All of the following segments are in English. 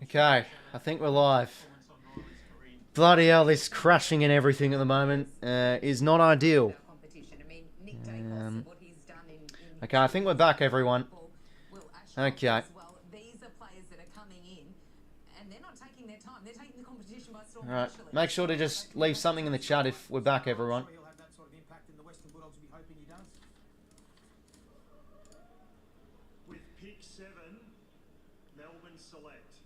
Okay, I think we're live. Bloody hell, this crashing and everything at the moment is not ideal. Okay, I think we're back, everyone. Okay. Alright, make sure to just leave something in the chat if we're back, everyone. With pick 7, Melbourne select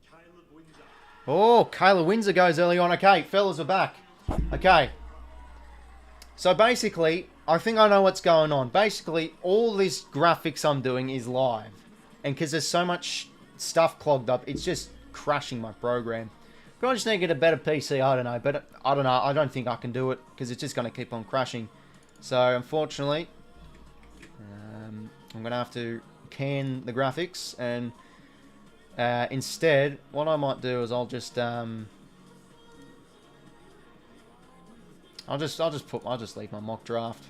𝐓𝐴𝐿𝐴 Oh, 𝐓𝐴𝐿𝐴 goes early on. Okay, fellas are back. Okay. So basically, I think I know what's going on. Basically, all this graphics I'm doing is live. And because there's so much stuff clogged up, it's just crashing my program. I just need to get a better PC, I don't know. But I don't know, I don't think I can do it because it's just going to keep on crashing. So, unfortunately, I'm going to have to can the graphics. And instead, what I might do is I'll just leave my mock draft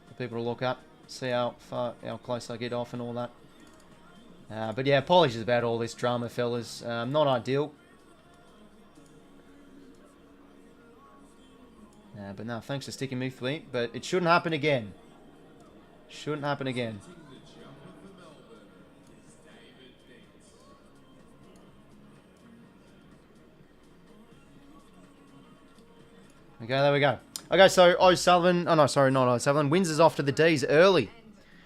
for people to look at, see how close I get off and all that. But yeah, apologies about all this drama, fellas. Not ideal. But no, thanks for sticking with me. But it shouldn't happen again. Shouldn't happen again. Okay, there we go. Okay, so O'Sullivan. Oh no, sorry, not O'Sullivan. Windsor's off to the D's early.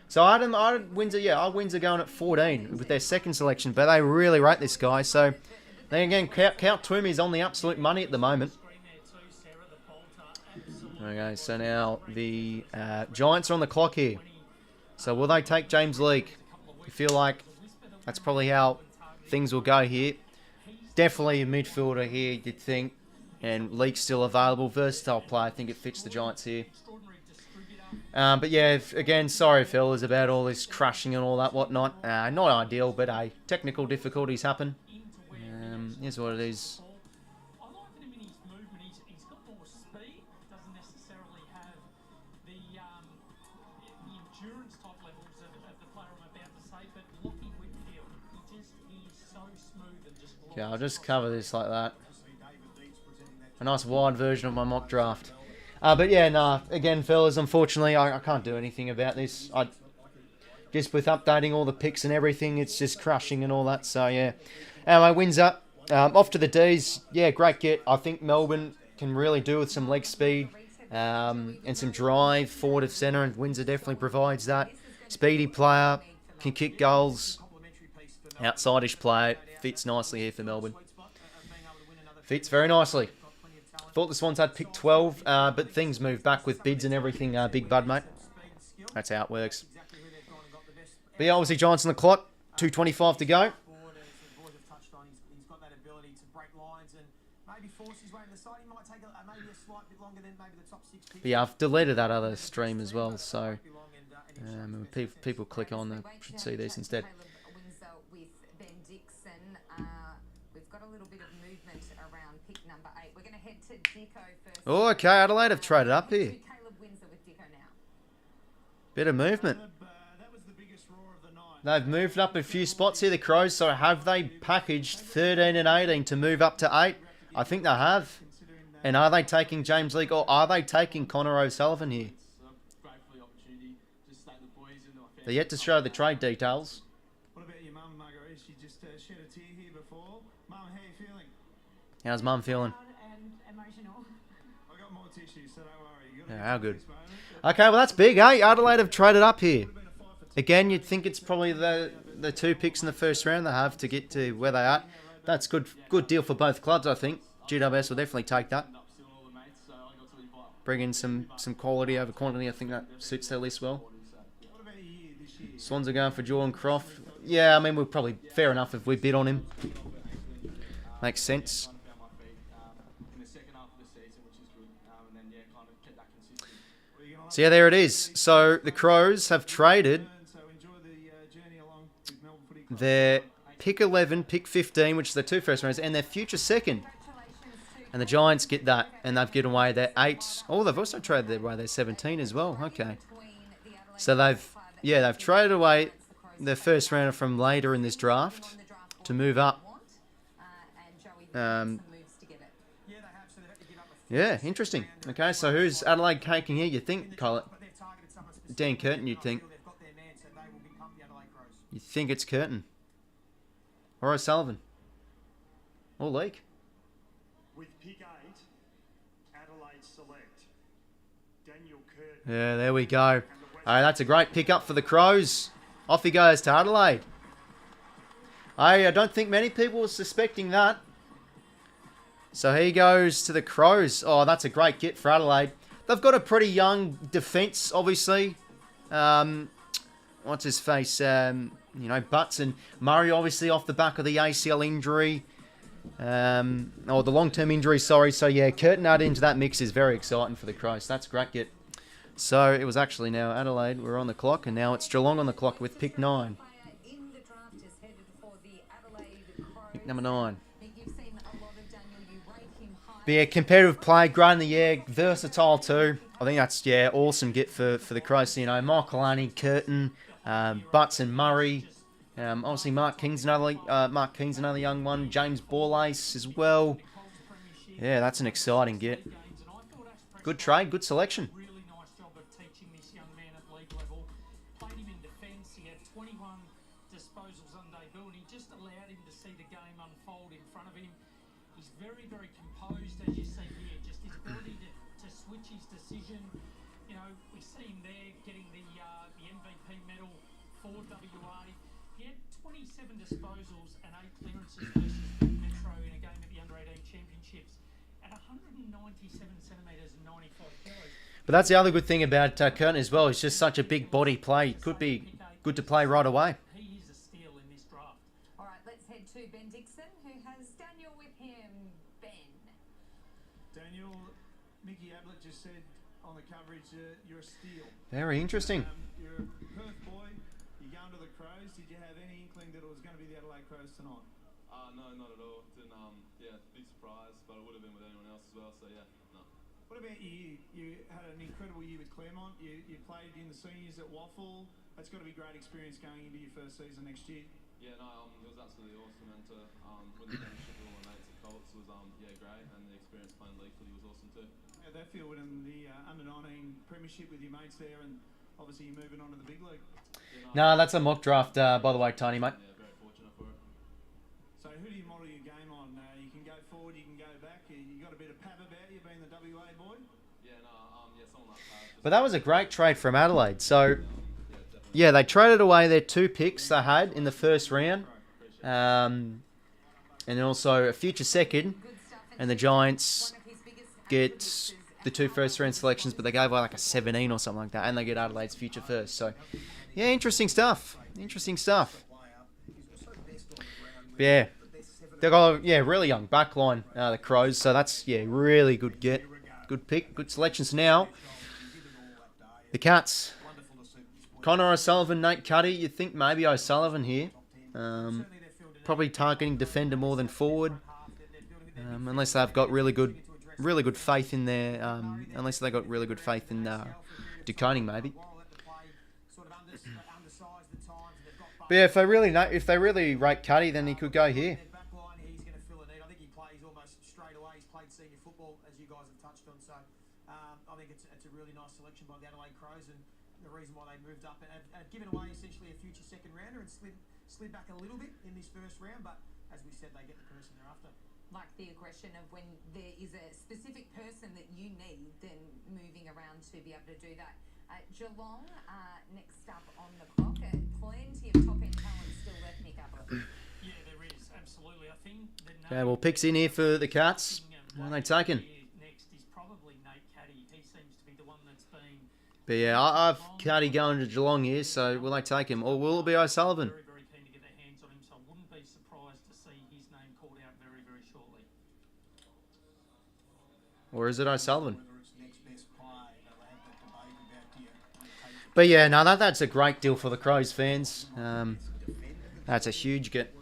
So I had Windsor. Yeah, our Windsor going at 14 with their second selection, but they really rate this guy. So then again, 𝐓𝐡𝐞 𝐎𝐥𝐝 is on the absolute money at the moment. Okay, so now the Giants are on the clock here. So will they take James Leake? I feel like that's probably how things will go here. Definitely a midfielder here, you'd think. And Leake's still available. Versatile player. I think it fits the Giants here. But yeah, again, sorry, fellas, about all this crashing and all that whatnot. Not ideal, but technical difficulties happen. Here's what it is. Okay, I'll just cover this like that. A nice wide version of my mock draft. But yeah, nah, again, fellas, unfortunately, I can't do anything about this. Just with updating all the picks and everything, it's just crashing and all that, so yeah. Anyway, Windsor, off to the D's. Yeah, great get. I think Melbourne can really do with some leg speed and some drive forward of centre, and Windsor definitely provides that. Speedy player, can kick goals, outside-ish player, fits nicely here for Melbourne. Fits very nicely. Thought the Swans had pick 12, but things moved back with bids and everything. Big Bud, mate. That's how it works. But yeah, obviously Giants on the clock. 2:25 to go. But yeah, I've deleted that other stream as well, so when people click on, they should see this instead. Oh, okay, Adelaide have traded up here. Bit of movement. They've moved up a few spots here, the Crows. So have they packaged 13 and 18 to move up to 8? I think they have. And are they taking James Leake or are they taking Connor O'Sullivan here? They're yet to show the trade details. What about your mum, Marguerite? She just shed a tear here before. Mum, how are you feeling? How's Mum feeling? I got more tissues, so don't worry. Yeah, how good. Okay, well that's big, eh? Adelaide have traded up here. Again, you'd think it's probably the 2 picks in the first round they have to get to where they are. That's good deal for both clubs, I think. GWS will definitely take that. Bring in some quality over quantity. I think that suits their list well. Swans are going for Jordan Croft. Yeah, I mean, we're probably fair enough if we bid on him. Makes sense. So yeah, there it is. So the Crows have traded their pick 11, pick 15, which is their 2 first rounds, and their future second. And the Giants get that, and they've given away their 8. Oh, they've also traded away their 17 as well. Okay. So they've traded away their first rounder from later in this draft. to move up. Yeah, interesting. Okay, so who's Adelaide caking here, you think, Colin? Dan Curtin, you'd think. You think it's Curtin? Or O'Sullivan? Or Leake? With pick 8, Adelaide select Daniel Curtin. Yeah, there we go. All right, that's a great pickup for the Crows. Off he goes to Adelaide. I don't think many people were suspecting that. So he goes to the Crows. Oh, that's a great get for Adelaide. They've got a pretty young defence, obviously. What's his face? Butts and Murray, obviously, off the back of the ACL injury. The long-term injury, sorry. So, yeah, Curtin added into that mix is very exciting for the Crows. That's a great get. So, it was actually now Adelaide. We're on the clock, and now it's Geelong on the clock with pick 9. Pick number 9. But yeah, competitive play, great in the air, versatile too. I think that's, yeah, awesome get for the Crows. You know, Michael Curtin, Butts and Murray. Obviously, Mark King's another young one. James Borlace as well. Yeah, that's an exciting get. Good trade, good selection. Really nice job of teaching this young man at league level. Played him in defence. He had 21 disposals on debut, and he just allowed him to see the game unfold in front of him. He's very, very composed, as you see here. Just his ability to switch his decision. You know, we see him there getting the MVP medal for WA. He had 27 disposals and 8 clearances versus Metro in a game at the Under-18 Championships at 197 centimetres and 95 kilos. But that's the other good thing about Curtin as well. He's just such a big body play. Could be good to play right away. He is a steal in this draft. All right, let's head to Ben Dixon, who has Daniel with him. Ben. Daniel, 𝐬𝐴 𝐴BLET just said on the coverage, you're a steal. Very interesting. You're a Perth boy. You're going to the Crows. Did you have any inkling that it was going to be the Adelaide Crows tonight? No, not at all. Didn't, big surprise, but it would have been with anyone else as well, so yeah, no. What about you? You had an incredible year with Claremont. You played in the seniors at Waffle. That's got to be a great experience going into your first season next year. Yeah, no, it was absolutely awesome, and to win the premiership with all my mates at Colts was great, and the experience playing league footy was awesome too. How'd that feel winning the under-19 premiership with your mates there, and obviously you're moving on to the big league? No, that's a mock draft, by the way, Tony, mate. Yeah, very fortunate for it. So who do you model your game on? You can go forward, you can go back. You got a bit of pab about you being the WA boy? Yeah, someone like that. But that was a great trade from Adelaide. So, yeah, they traded away their 2 picks they had in the first round. And then also a future second. And the Giants get the 2 first-round selections, but they gave away like a 17 or something like that. And they get Adelaide's future first. So, yeah, interesting stuff. Interesting stuff. Yeah. They've got a really young backline, the Crows. So that's, really good get. Good pick. Good selections. Now, the Cats. Connor O'Sullivan, Nate Cuddy. You'd think maybe O'Sullivan here. Probably targeting defender more than forward. Unless they've got really good faith in their... unless they've got really good faith in Teqoy, maybe. But yeah, if they really rate Cuddy, then he could go here. He's going to fill a need. I think he plays almost straight away. He's played senior football, as you guys have touched on. So I think it's a really nice selection by the Adelaide Crows, and the reason why they moved up and given away essentially a future second rounder and slid back a little bit in this first round. But as we said, they get the person they're after. Like the aggression of when there is a specific person that you need, then moving around to be able to do that. Geelong, next up on the clock. Plenty of top-end talent still left, Nick Ablett. Yeah, there is, absolutely. I think Okay, well, picks in here for the Cats. What are they taking? Next is probably Nate Cuddy. He seems to be the one that's been... But yeah, I've Cuddy going to Geelong here, so will they take him? Or will it be O'Sullivan? Very, very keen to get their hands on him, so I wouldn't be surprised to see his name called out very, very shortly. Or is it O'Sullivan? But yeah, no, that's a great deal for the Crows fans. That's a huge get.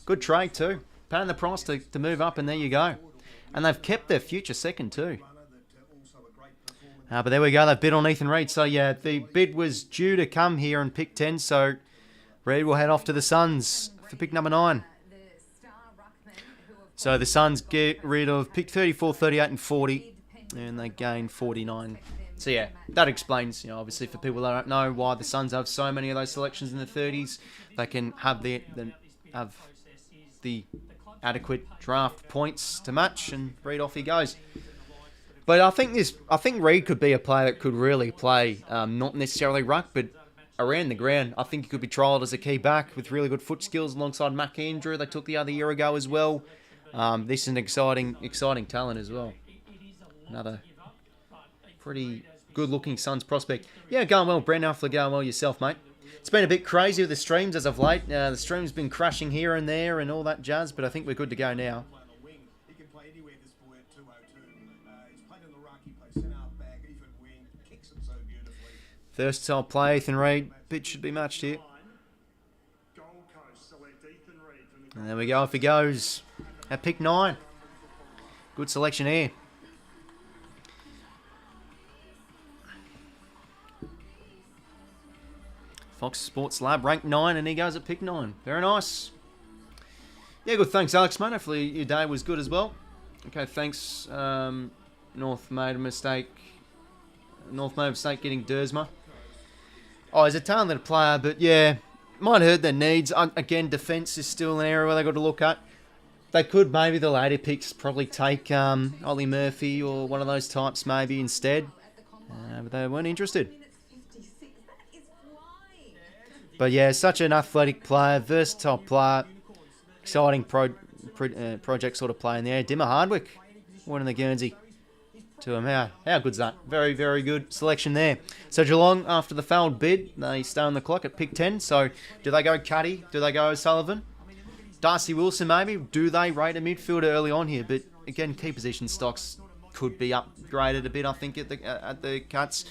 Good trade too. Paying the price to move up, and there you go. And they've kept their future second too. But there we go. They've bid on Ethan Reid. So yeah, the bid was due to come here and pick 10. So Reid will head off to the Suns for pick number 9. The So the Suns get rid of pick 34, 38 and 40, and they gain 49. So yeah, that explains, obviously for people that don't know why the Suns have so many of those selections in the 30s. They can have the adequate draft points to match, and Reid off he goes. But I think Reid could be a player that could really play, not necessarily ruck, but around the ground. I think he could be trialled as a key back with really good foot skills alongside McAndrew. They took the other year ago as well. This is an exciting talent as well. Another pretty good-looking Suns prospect. Yeah, going well, Brent. Hopefully going well yourself, mate. It's been a bit crazy with the streams as of late. The stream's been crashing here and there and all that jazz, but I think we're good to go now. Versatile play, Ethan Reid. Bit should be matched here. And there we go. Off he goes at pick 9. Good selection here. Fox Sports Lab ranked 9, and he goes at pick 9. Very nice. Yeah, good. Thanks, Alex, mate. Hopefully your day was good as well. Okay, thanks. North made a mistake. North made a mistake getting Dersma. Oh, he's a talented player, but yeah, might hurt their needs. Again, defence is still an area where they've got to look at. They could maybe the later picks probably take Ollie Murphy or one of those types maybe instead. But they weren't interested. But yeah, such an athletic player, versatile player, exciting project sort of player in there. Dimmer Hardwick, winning the Guernsey to him. How good's that? Very, very good selection there. So Geelong, after the fouled bid, they stay on the clock at pick 10. So do they go Caddy? Do they go O'Sullivan? Darcy Wilson maybe? Do they rate a midfielder early on here? But again, key position stocks could be upgraded a bit, I think, at the Cats.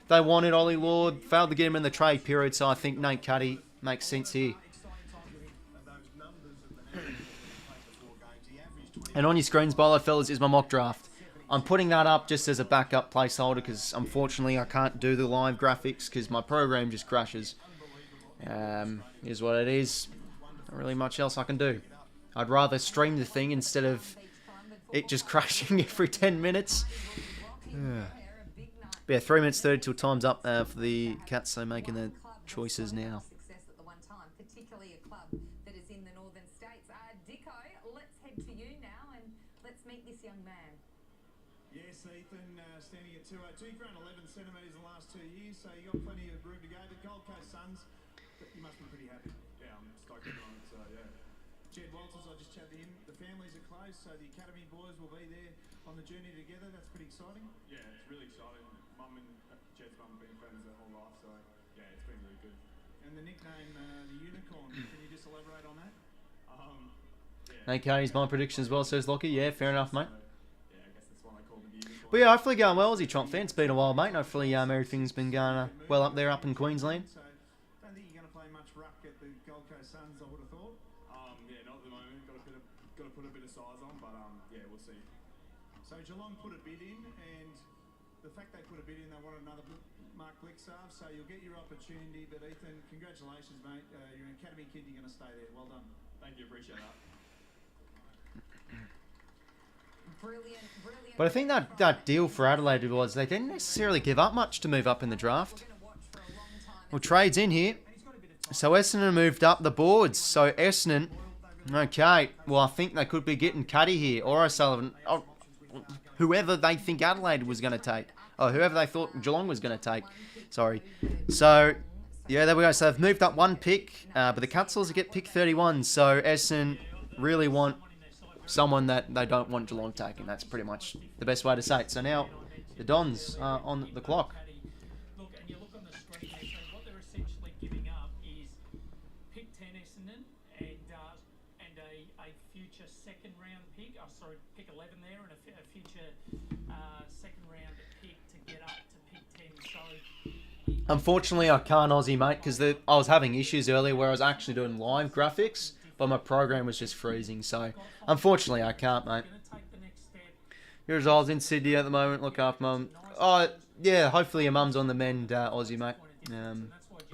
They wanted Ollie Lord, failed to get him in the trade period, so I think Nate Caddy makes sense here. And on your screens below, fellas, is my mock draft. I'm putting that up just as a backup placeholder because, unfortunately, I can't do the live graphics because my program just crashes. Is what it is. Not really much else I can do. I'd rather stream the thing instead of it just crashing every 10 minutes. But yeah, 3 minutes 30 till time's up for the Cats, so making their choices now. Particularly a club that is in the northern states. Teqoy, let's head to you now and let's meet this young man. Yes, Ethan, standing at 202. You've grown 11 centimetres in the last 2 years, so you've got plenty of room to go. But Gold Coast Suns, you must be pretty happy. Yeah, I'm stoked on it, so yeah. Jed Walters, I just chatted to him. The families are close, so the academy boys will be there on the journey together. That's pretty exciting. Yeah, it's really exciting. Mum and Jed's mum have been friends their whole life, so yeah, it's been really good. And the nickname, the Unicorn, can you just elaborate on that? Yeah. Okay, my prediction as well, says Lockie. Yeah, fair enough, mate. Yeah, I guess that's why I call them the Unicorn. But yeah, hopefully going well, Aussie Trump fan. It's been a while, mate. Hopefully everything's been going well up there, up in Queensland. So, don't think you're going to play much ruck at the Gold Coast Suns, I would have thought. Yeah, not at the moment. Got to put a bit of size on, but yeah, we'll see. So Geelong put a bid in, and the fact they put a bid in, they want another Mark 𝐓𝐴, so you'll get your opportunity. But Ethan, congratulations, mate. You're an academy kid. You're going to stay there. Well done. Thank you, appreciate that. Brilliant. But I think that deal for Adelaide was they didn't necessarily give up much to move up in the draft. Well, trade's in here. So Essendon moved up the boards. So Essendon, okay. Well, I think they could be getting Caddy here or O'Sullivan. Oh, whoever they think Adelaide was going to take. Or whoever they thought Geelong was going to take. Sorry. So, yeah, there we go. So they've moved up one pick. But the Cats also get pick 31. So Essendon really want someone that they don't want Geelong taking. That's pretty much the best way to say it. So now the Dons are on the clock. Look, and you look on the screen there, so what they're essentially giving up is pick 10 Essendon and a future second round pick. Pick 11 there and a future second round pick to get up to pick 10. So Unfortunately, I can't Aussie, mate, because I was having issues earlier where I was actually doing live graphics, but my program was just freezing. So, unfortunately, I can't, mate. Here's Oz in Sydney at the moment. Look after mum. Oh, yeah, hopefully your mum's on the mend, Aussie, mate.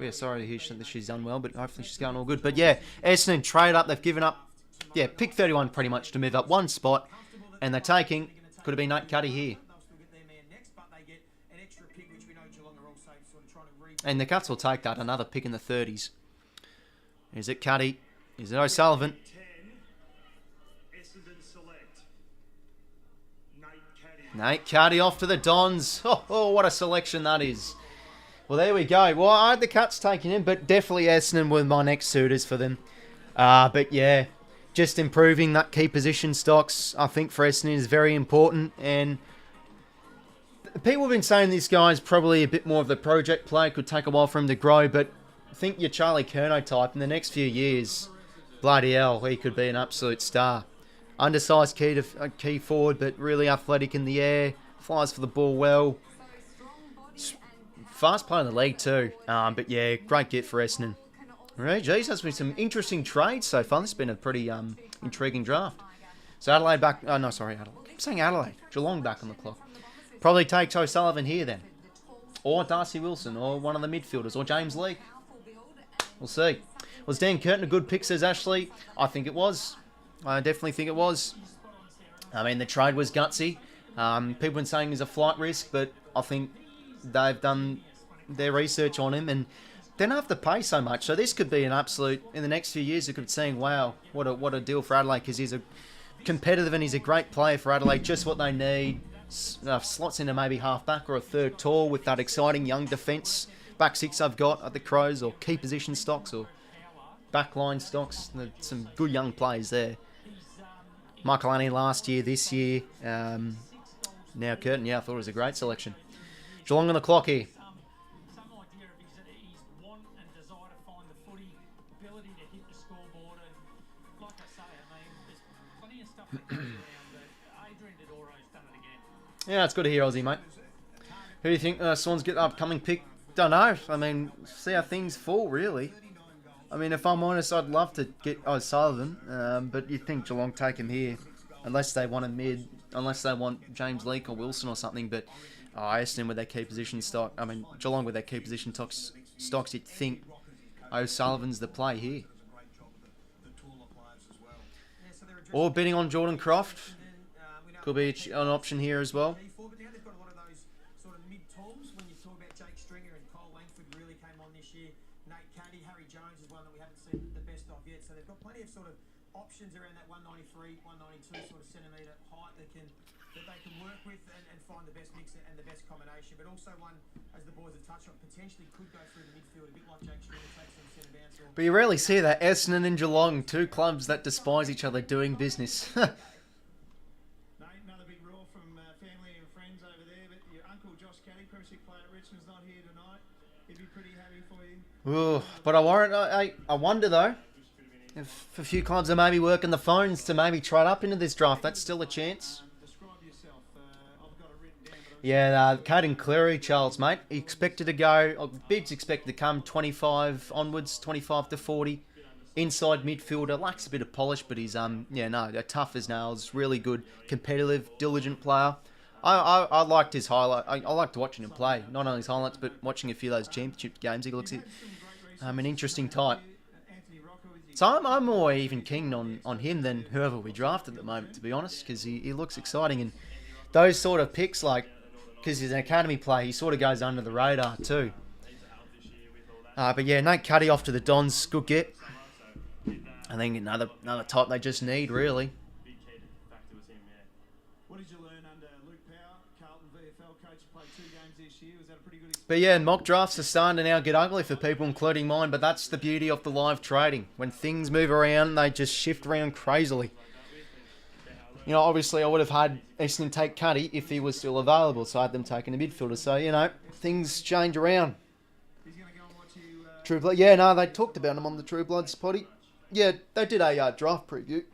Yeah, sorry to hear that she's done well, but hopefully she's going all good. But yeah, Essendon trade up. They've given up yeah, pick 31 pretty much to move up one spot, and they're taking, could have been 𝐼𝐶 here. And the Cats will take that, another pick in the 30s. Is it 𝐶? Is it O'Sullivan? 𝐼𝐶 off to the Dons. Oh, what a selection that is. Well, there we go. Well, I had the Cats taking him, but definitely Essendon were my next suitors for them. But yeah, just improving that key position stocks, I think, for Essendon is very important. And people have been saying this guy's probably a bit more of the project play. Could take a while for him to grow, but I think your 𝐼𝐶 𝐿𝐴 type in the next few years, bloody hell, he could be an absolute star. Undersized key forward, but really athletic in the air. Flies for the ball well. Fast player in the league too. But yeah, great get for Essendon. Right, geez, there's been some interesting trades so far. This has been a pretty intriguing draft. So Adelaide back... Oh, no, sorry, Adelaide. I keep saying Adelaide. Geelong back on the clock. Probably takes O'Sullivan here then. Or Darcy Wilson, or one of the midfielders, or James Lee. We'll see. Was Dan Curtin a good pick, says Ashley? I think it was. I definitely think it was. I mean, the trade was gutsy. People have been saying he's a flight risk, but I think they've done their research on him and they don't have to pay so much. So this could be an absolute, in the next few years, you could be saying, wow, what a deal for Adelaide, because he's a competitive and he's a great player for Adelaide, just what they need. Slots into maybe half-back or a third tall with that exciting young defence. Back six I've got at the Crows, or key position stocks, or backline stocks. Some good young players there. Michael Annie last year, this year. Now Curtin, yeah, I thought it was a great selection. Geelong on the clock here. Some idea of his want and desire to find the footy, ability to hit the scoreboard, and like I say, I mean, there's plenty of stuff that goes around, but Adrian Dodoro's done it again. Yeah, it's good to hear, Aussie, mate. Who do you think Swans get upcoming pick? Don't know. I mean, see how things fall, really. I mean, if I'm honest, I'd love to get O'Sullivan, but you think Geelong take him here, unless they want a mid, unless they want James Leake or Wilson or something. But Essendon with their key position stock, I mean, Geelong with their key position stocks, you'd think O'Sullivan's the play here. Or bidding on Jordan Croft could be an option here as well. Options around that 193, 192 sort of centimetre height that they can work with and find the best mix and the best combination. But also one, as the boys have touched on, potentially could go through the midfield a bit like Jake Stringer, take some centre bounce. But you rarely see that. Essendon and Geelong, two clubs that despise each other doing business. Another big roar from family and friends over there. But your uncle Josh Caddy, Premiership player at Richmond's not here tonight. He'd be pretty happy for you. Ooh, but I wonder though, if a few clubs are maybe working the phones to maybe trade up into this draft, that's still a chance. Yeah, Caden Cleary, Charles, mate. He expected to go, bids expected to come 25 onwards, 25 to 40. Inside midfielder, lacks a bit of polish, but he's, tough as nails, really good, competitive, diligent player. I liked his highlight. I liked watching him play. Not only his highlights, but watching a few of those championship games. He looks an interesting type. So I'm more even keen on him than whoever we draft at the moment, to be honest, because he looks exciting. And those sort of picks, like, because he's an academy player, he sort of goes under the radar too. But yeah, 𝐼𝐶 off to the Dons, good get. I think another type they just need, really. What did you learn under Luke Power, Carlton VFL coach, played 2 games this year? Was that a pretty good experience? But yeah, mock drafts are starting to now get ugly for people, including mine. But that's the beauty of the live trading. When things move around, they just shift around crazily. You know, obviously I would have had Essendon take 𝐶 if he was still available. So I had them taking a midfielder. So, you know, things change around. He's going to go and watch you... True Blood. Yeah, no, they talked about him on the True Bloods potty. Yeah, they did a draft preview.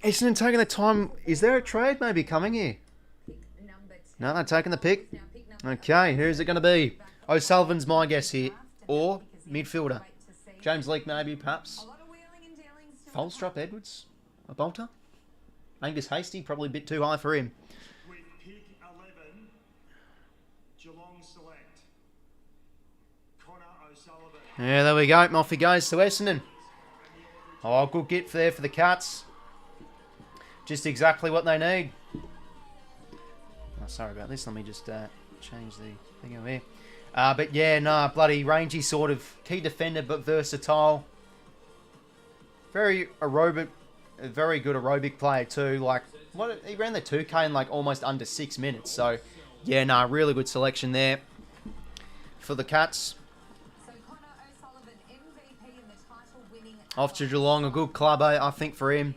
Essendon taking the time. Is there a trade maybe coming here? No, they're taking the pick. Okay, who's it going to be? O'Sullivan's my guess here. Or midfielder. James Leake maybe, perhaps. Falstrop, Edwards. A bolter. Angus Hasty, probably a bit too high for him. With pick 11, Geelong select Connor O'Sullivan. Yeah, there we go. Off he goes to Essendon. Oh, good get there for the Cats. Just exactly what they need. Oh, sorry about this. Let me just change the thing over here. But yeah, nah, bloody rangy sort of key defender, but versatile. Very aerobic, a very good aerobic player too. Like, he ran the 2K in like almost under 6 minutes. So, yeah, nah, really good selection there for the Cats. Off to Geelong, a good club, I think, for him.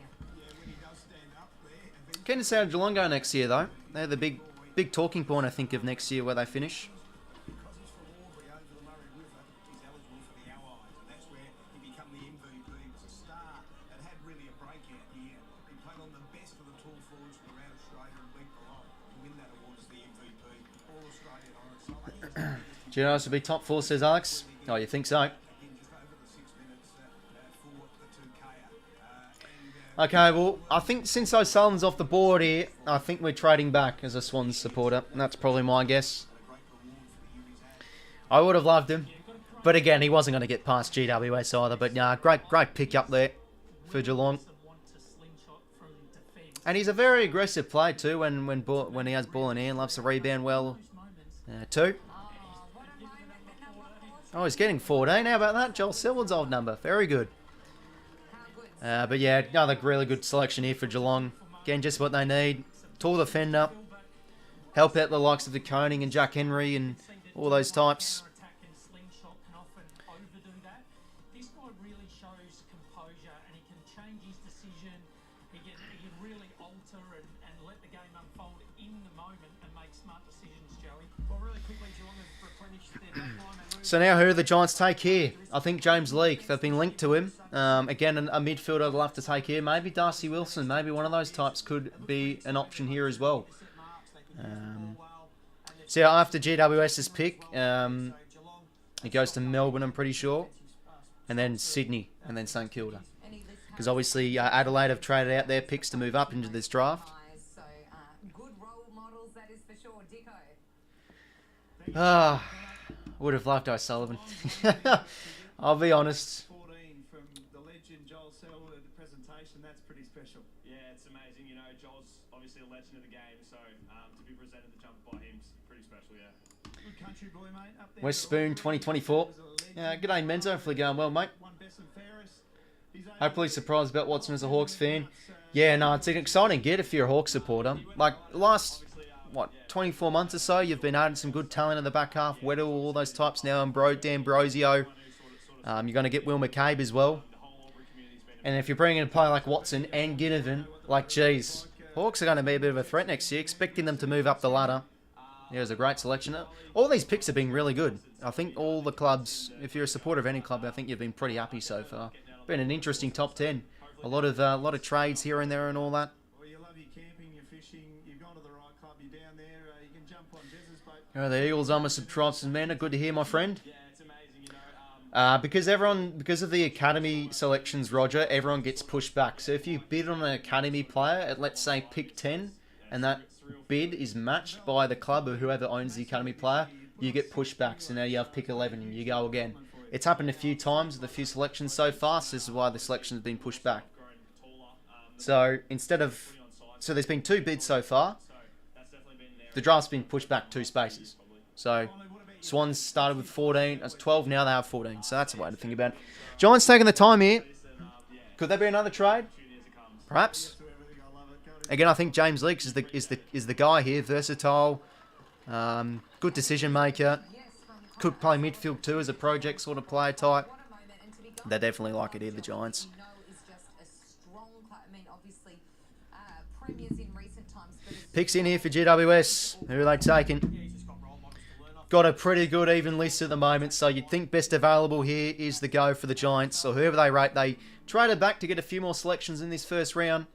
Keen to see how Geelong go next year, though. They're the big talking point, I think, of next year where they finish. Do you know this will be top 4, says Alex? Oh, you think so? Okay, well, I think since O'Sullivan's off the board here, I think we're trading back as a Swans supporter. And that's probably my guess. I would have loved him. But again, he wasn't going to get past GWS either. But yeah, great pick up there for Geelong. And he's a very aggressive player too when he has ball in hand. Loves to rebound well too. Oh, he's getting 14. How about that? Joel Selwood's old number. Very good. But yeah, another really good selection here for Geelong. Again, just what they need. Tall defender. Help out the likes of the Koning and Jack Henry and all those types. This guy really shows composure and he can change his decision. He can really alter and let the game unfold in the moment and make smart decisions, Joey. Well, really quickly, Geelong have replenished their back line. So now who do the Giants take here? I think James Leake. They've been linked to him. Again, a midfielder I'd love to take here. Maybe Darcy Wilson. Maybe one of those types could be an option here as well. So yeah, after GWS's pick, he goes to Melbourne, I'm pretty sure. And then Sydney. And then St Kilda. Because obviously Adelaide have traded out their picks to move up into this draft. Would have loved O'Sullivan. I'll be honest. 14 from the legend Joel Selwood at the presentation. That's pretty special. Yeah, it's amazing. You know, Joel's obviously a legend of the game, so to be presented the jump by him's pretty special, yeah. Good country boy, mate. Up there. West Spoon 2024. Yeah, g'day, Menzo. Hopefully going well, mate. Hopefully surprised about Watson as a Hawks fan. Yeah, no, it's an exciting get if you're a Hawks supporter. Like, last, 24 months or so, you've been adding some good talent in the back half. Weddle, all those types now, and D'Ambrosio. You're going to get 𝐼𝐴 as well. And if you're bringing in a player like Watson and Ginnivan, like, geez, Hawks are going to be a bit of a threat next year. Expecting them to move up the ladder. Yeah, it was a great selection. All these picks have been really good. I think all the clubs, if you're a supporter of any club, I think you've been pretty happy so far. Been an interesting top 10. A lot of trades here and there and all that. Well, you love your camping, your fishing. You've gone to the right club. You're down there. You can jump on Jez's boat. The Eagles, 𝐼𝐴 and Manor. Good to hear, my friend. Yeah, it's amazing, you know. Because of the academy selections, Roger, everyone gets pushed back. So if you bid on an academy player at, let's say, pick 10, and that bid is matched by the club or whoever owns the academy player, you get pushed back. So now you have pick 11 and you go again. It's happened a few times with a few selections so far, so this is why the selection has been pushed back. So so there's been 2 bids so far. The draft's been pushed back 2 spaces. So Swans started with 14, that's 12, now they have 14. So that's a way to think about it. Giants taking the time here. Could there be another trade? Perhaps. Again, I think James Leake is the guy here, versatile, good decision maker. Could play midfield too as a project sort of player type. They definitely like it here, the Giants. Picks in here for GWS. Who are they taking? Got a pretty good even list at the moment, so you'd think best available here is the go for the Giants, or whoever they rate. They traded back to get a few more selections in this first round.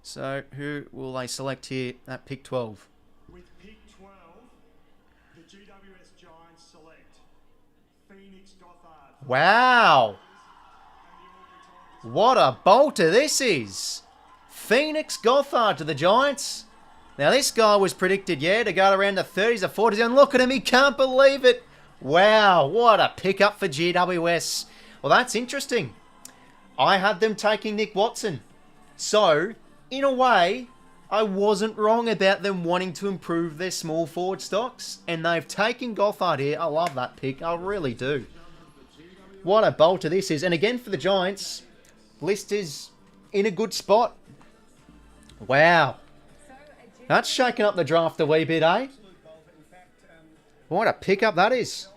So who will they select here at pick 12? With pick 12, the GWS Giants select Phoenix Gothard. Wow! What a bolter this is! Phoenix Gothard to the Giants. Now this guy was predicted, yeah, to go around the 30s or 40s, and look at him, he can't believe it. Wow, what a pickup for GWS. Well, that's interesting. I had them taking Nick Watson. So, in a way, I wasn't wrong about them wanting to improve their small forward stocks. And they've taken Gothard here. I love that pick. I really do. What a bolter this is. And again for the Giants, list is in a good spot. Wow. That's shaking up the draft a wee bit, eh? What a pickup that is.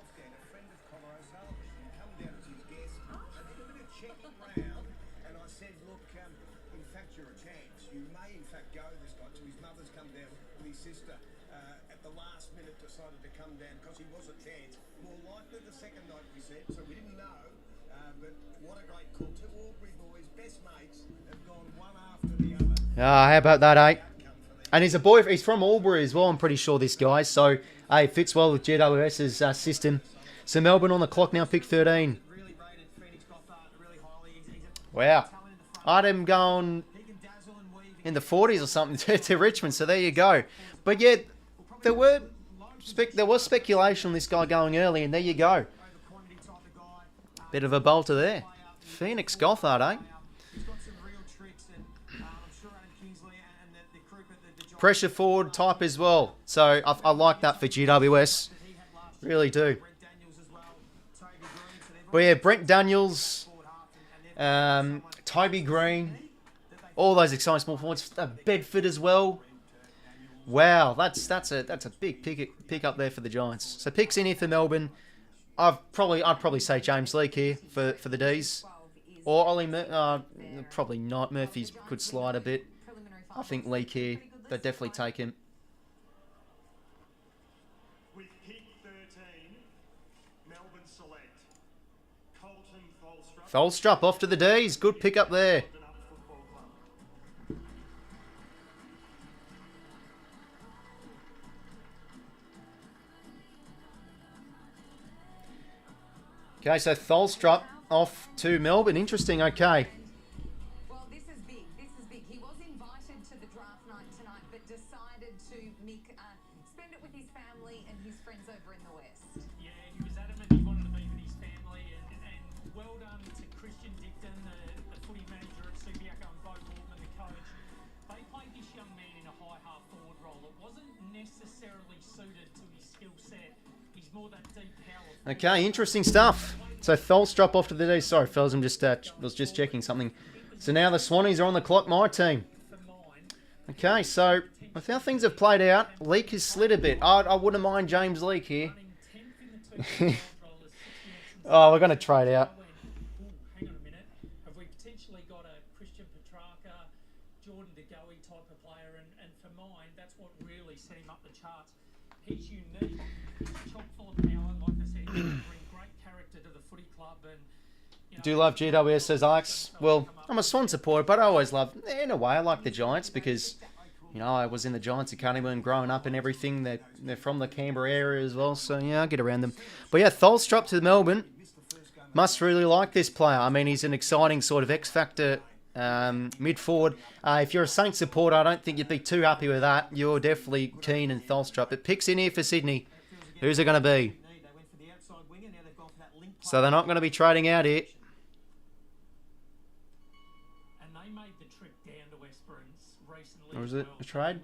How about that, eh? And he's a boy. He's from Albury as well, I'm pretty sure, this guy. So, hey, fits well with GWS's system. So, Melbourne on the clock now, pick 13. Wow. I had him going in the 40s or something to Richmond, so there you go. But, yeah, there was speculation on this guy going early, and there you go. Bit of a bolter there. Phoenix Gothard, eh? Pressure forward type as well. So I like that for GWS. Really do. But yeah, Brent Daniels, Toby Green, all those exciting small forwards. Bedford as well. Wow, that's a big pick up there for the Giants. So picks in here for Melbourne. I'd probably say James Leake here for the D's. Or Ollie probably not. Murphy's could slide a bit. I think Leake here. They'd definitely take him. With pick 13, Melbourne select Colton Tholstrup. Tholstrup off to the D's. Good pick up there. Okay, so Tholstrup off to Melbourne. Interesting, okay. Well, this is big. This is big. He was invited to the draft night tonight, but decided to spend it with his family and his friends over in the West. Yeah, he was adamant he wanted to be with his family, and well done to Christian Dicton, the footy manager at 𝐓𝐶 and Bo Boardman, the coach. They played this young man in a high half forward role. It wasn't necessarily suited to his skill set. He's more that deep power. Okay, interesting stuff. So Tholstrup off to the D. Sorry, fellas, I'm just was just checking something. So now the Swannies are on the clock, my team. Okay, so with how things have played out, Leake has slid a bit. I wouldn't mind James Leake here. Oh, we're going to trade out. Hang on a minute. Have we potentially got a Christian Petrarca, Jordan Teqoy type of player? And for mine, that's what really set him up the charts. He's unique. He's chock full of power. Like I said, he can bring great character to the footy club. And Do love GWS, says Alex. Well, I'm a Swan supporter, but I always love, in a way, I like the Giants because, you know, I was in the Giants Academy and growing up and everything. They're from the Canberra area as well, so yeah, I'll get around them. But yeah, Tholstrup to Melbourne. Must really like this player. I mean, he's an exciting sort of X-factor mid-forward. If you're a Saints supporter, I don't think you'd be too happy with that. You're definitely keen in Tholstrup. It picks in here for Sydney. Who's it going to be? So they're not going to be trading out here. Or is it a trade?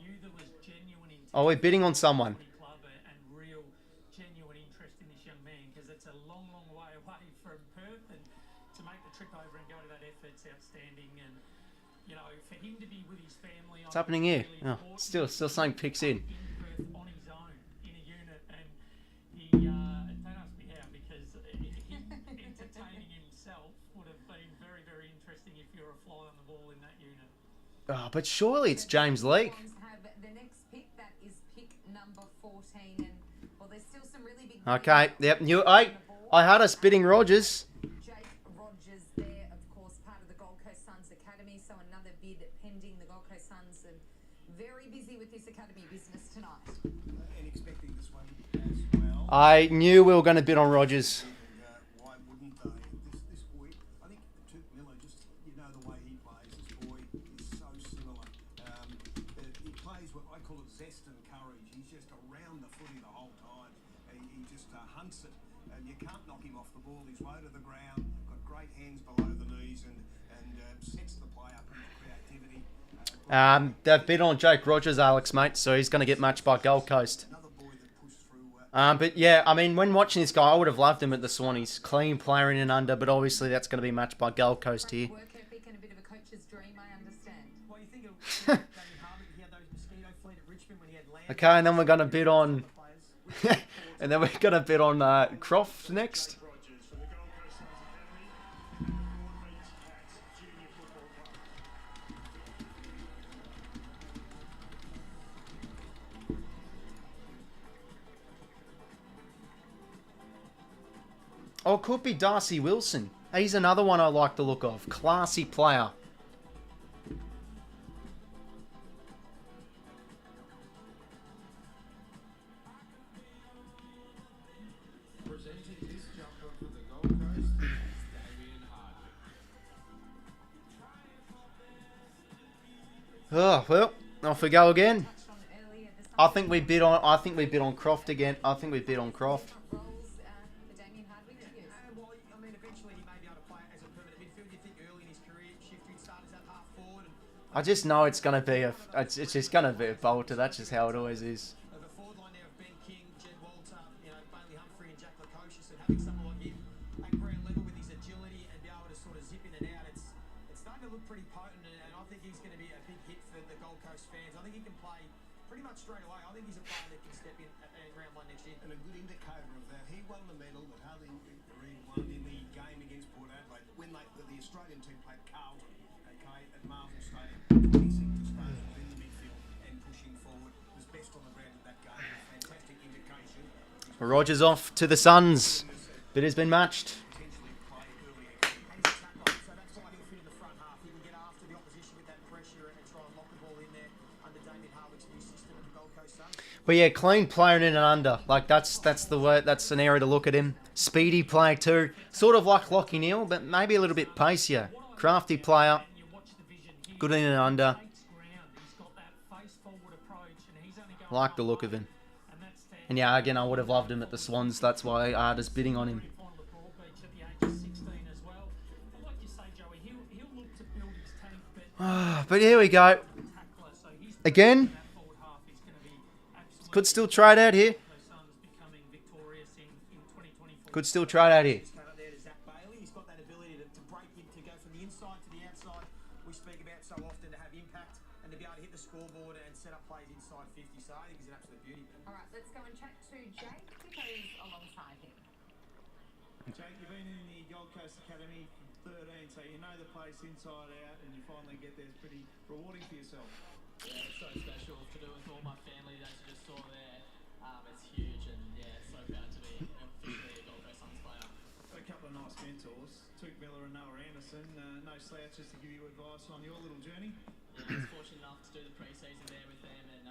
Oh, we're bidding on someone. And real genuine interest in this young man, because it's a long, long way away from Perth, and to make the trip over and go to that effort's outstanding. And you know, for him to be with his family, what's happening here? Oh, still saying picks in. On his own in a unit, and he don't ask me how, because him entertaining himself would have been very, very interesting if you're a fly on the wall in that unit. Oh, but surely it's James Leake. The next pick, that is pick number 14, and well, there's still some really big. Okay, yep. I had us bidding Rogers. Jake Rogers there, of course, part of the Gold Coast Suns Academy, so another bid pending. The Gold Coast Suns are very busy with this academy business tonight. And expecting this one as well. I knew we were going to bid on Rogers. Why wouldn't they? This boy, I think 𝐸𝐶, just, you know, the way he plays, this boy is so similar. He plays what I call it zest and courage. He's just around the footy the whole time. He just hunts it. You can't knock him off the ball. He's low to the ground, got great hands below the knees, and They've bid on Jake Rogers, Alex, mate, so he's going to get matched by Gold Coast. But yeah, I mean, when watching this guy, I would have loved him at the Swannies. Clean player in and under, but obviously that's going to be matched by Gold Coast here. Work ethic and a bit of a coach's dream, I understand. Well, you think of Damien Harvey, he had those mosquito fleet at Richmond when he had land. Okay, and then we're going to bid on... and then we're going to bid on Croft next. Rogers from the Gold Coast Suns Academy. Meets at Junior Football Club. Or it could be Darcy Wilson. He's another one I like the look of. Classy player. Presenting this jumper for the Gold Coast is Damien Hardwick. Oh, well, off we go again. Touched on earlier, the I think we bid on Croft again. I think we bid on Croft. roles for Damien Hardwick to use. Well, I mean, eventually he may be able to play as a permanent midfield. You think early in his career, shift he'd start as that half forward. And I just know it's gonna be it's just gonna be a bolter. That's just how it always is. the forward line there of Ben King, Jed Walter, Bailey Humphrey and Jack Lukosius, and having someone like him at ground level with his agility and be able to sort of zip in and out, it's starting to look pretty potent, and I think he's going to be a big hit for the Gold Coast fans. I think he can play pretty much straight away. I think he's a player that can step in at round one next year. And a good indicator of that, he won the medal that Harley Reid won in the game against Port Adelaide when the Australian team played Carlton, okay, at Marvel Stadium. 26 disposals in the midfield and pushing forward, was best on the ground in that game. Fantastic indication. Rogers off to the Suns. Bid has been matched. Potentially play early And he's a tackler, so that's why he'll fit in the front half. He can get after the opposition with that pressure and try and lock the ball in there under Damien Hardwick's new system at the Gold Coast Suns. But yeah, clean player in and under. Like that's the word. That's an area to look at him. Speedy player too. Sort of like Lachie Neale, but maybe a little bit pacier. Crafty player. You watch the vision here. Good in and under. Takes ground. He's got that face forward approach, and he's only going Like the look of him. and that's the And yeah, again, I would have loved him at the Swans. That's why I was bidding on him. final of Broadbeach at the age of 16 as well. But like you say, Joey, he'll look to build his team, but But here we go. tackler, so he's Again, that forward half is going to be absolutely could still try it out here. those Suns becoming victorious in 2024. Could still try it out here. Just came up there to Zach Bailey. He's got that ability to break in, to go from the inside to the outside. We speak about so often, to have impact and to be able to hit the scoreboard and set up plays inside 50. So I think he's an absolute beauty. All right, let's go and chat to Jake, who's alongside him. Jake, you've been in the Gold Coast Academy 13, so you know the place inside out, and you finally get there. It's pretty rewarding for yourself. Yeah, it's so special to do with all my family that you just saw there. It's huge, and yeah, so proud to be officially a Gold Coast Suns player. Got a couple of nice mentors, Tuke Miller and Noah Anderson. No slouches to give you advice on your little journey. Yeah, I was fortunate enough to do the pre-season there with them, and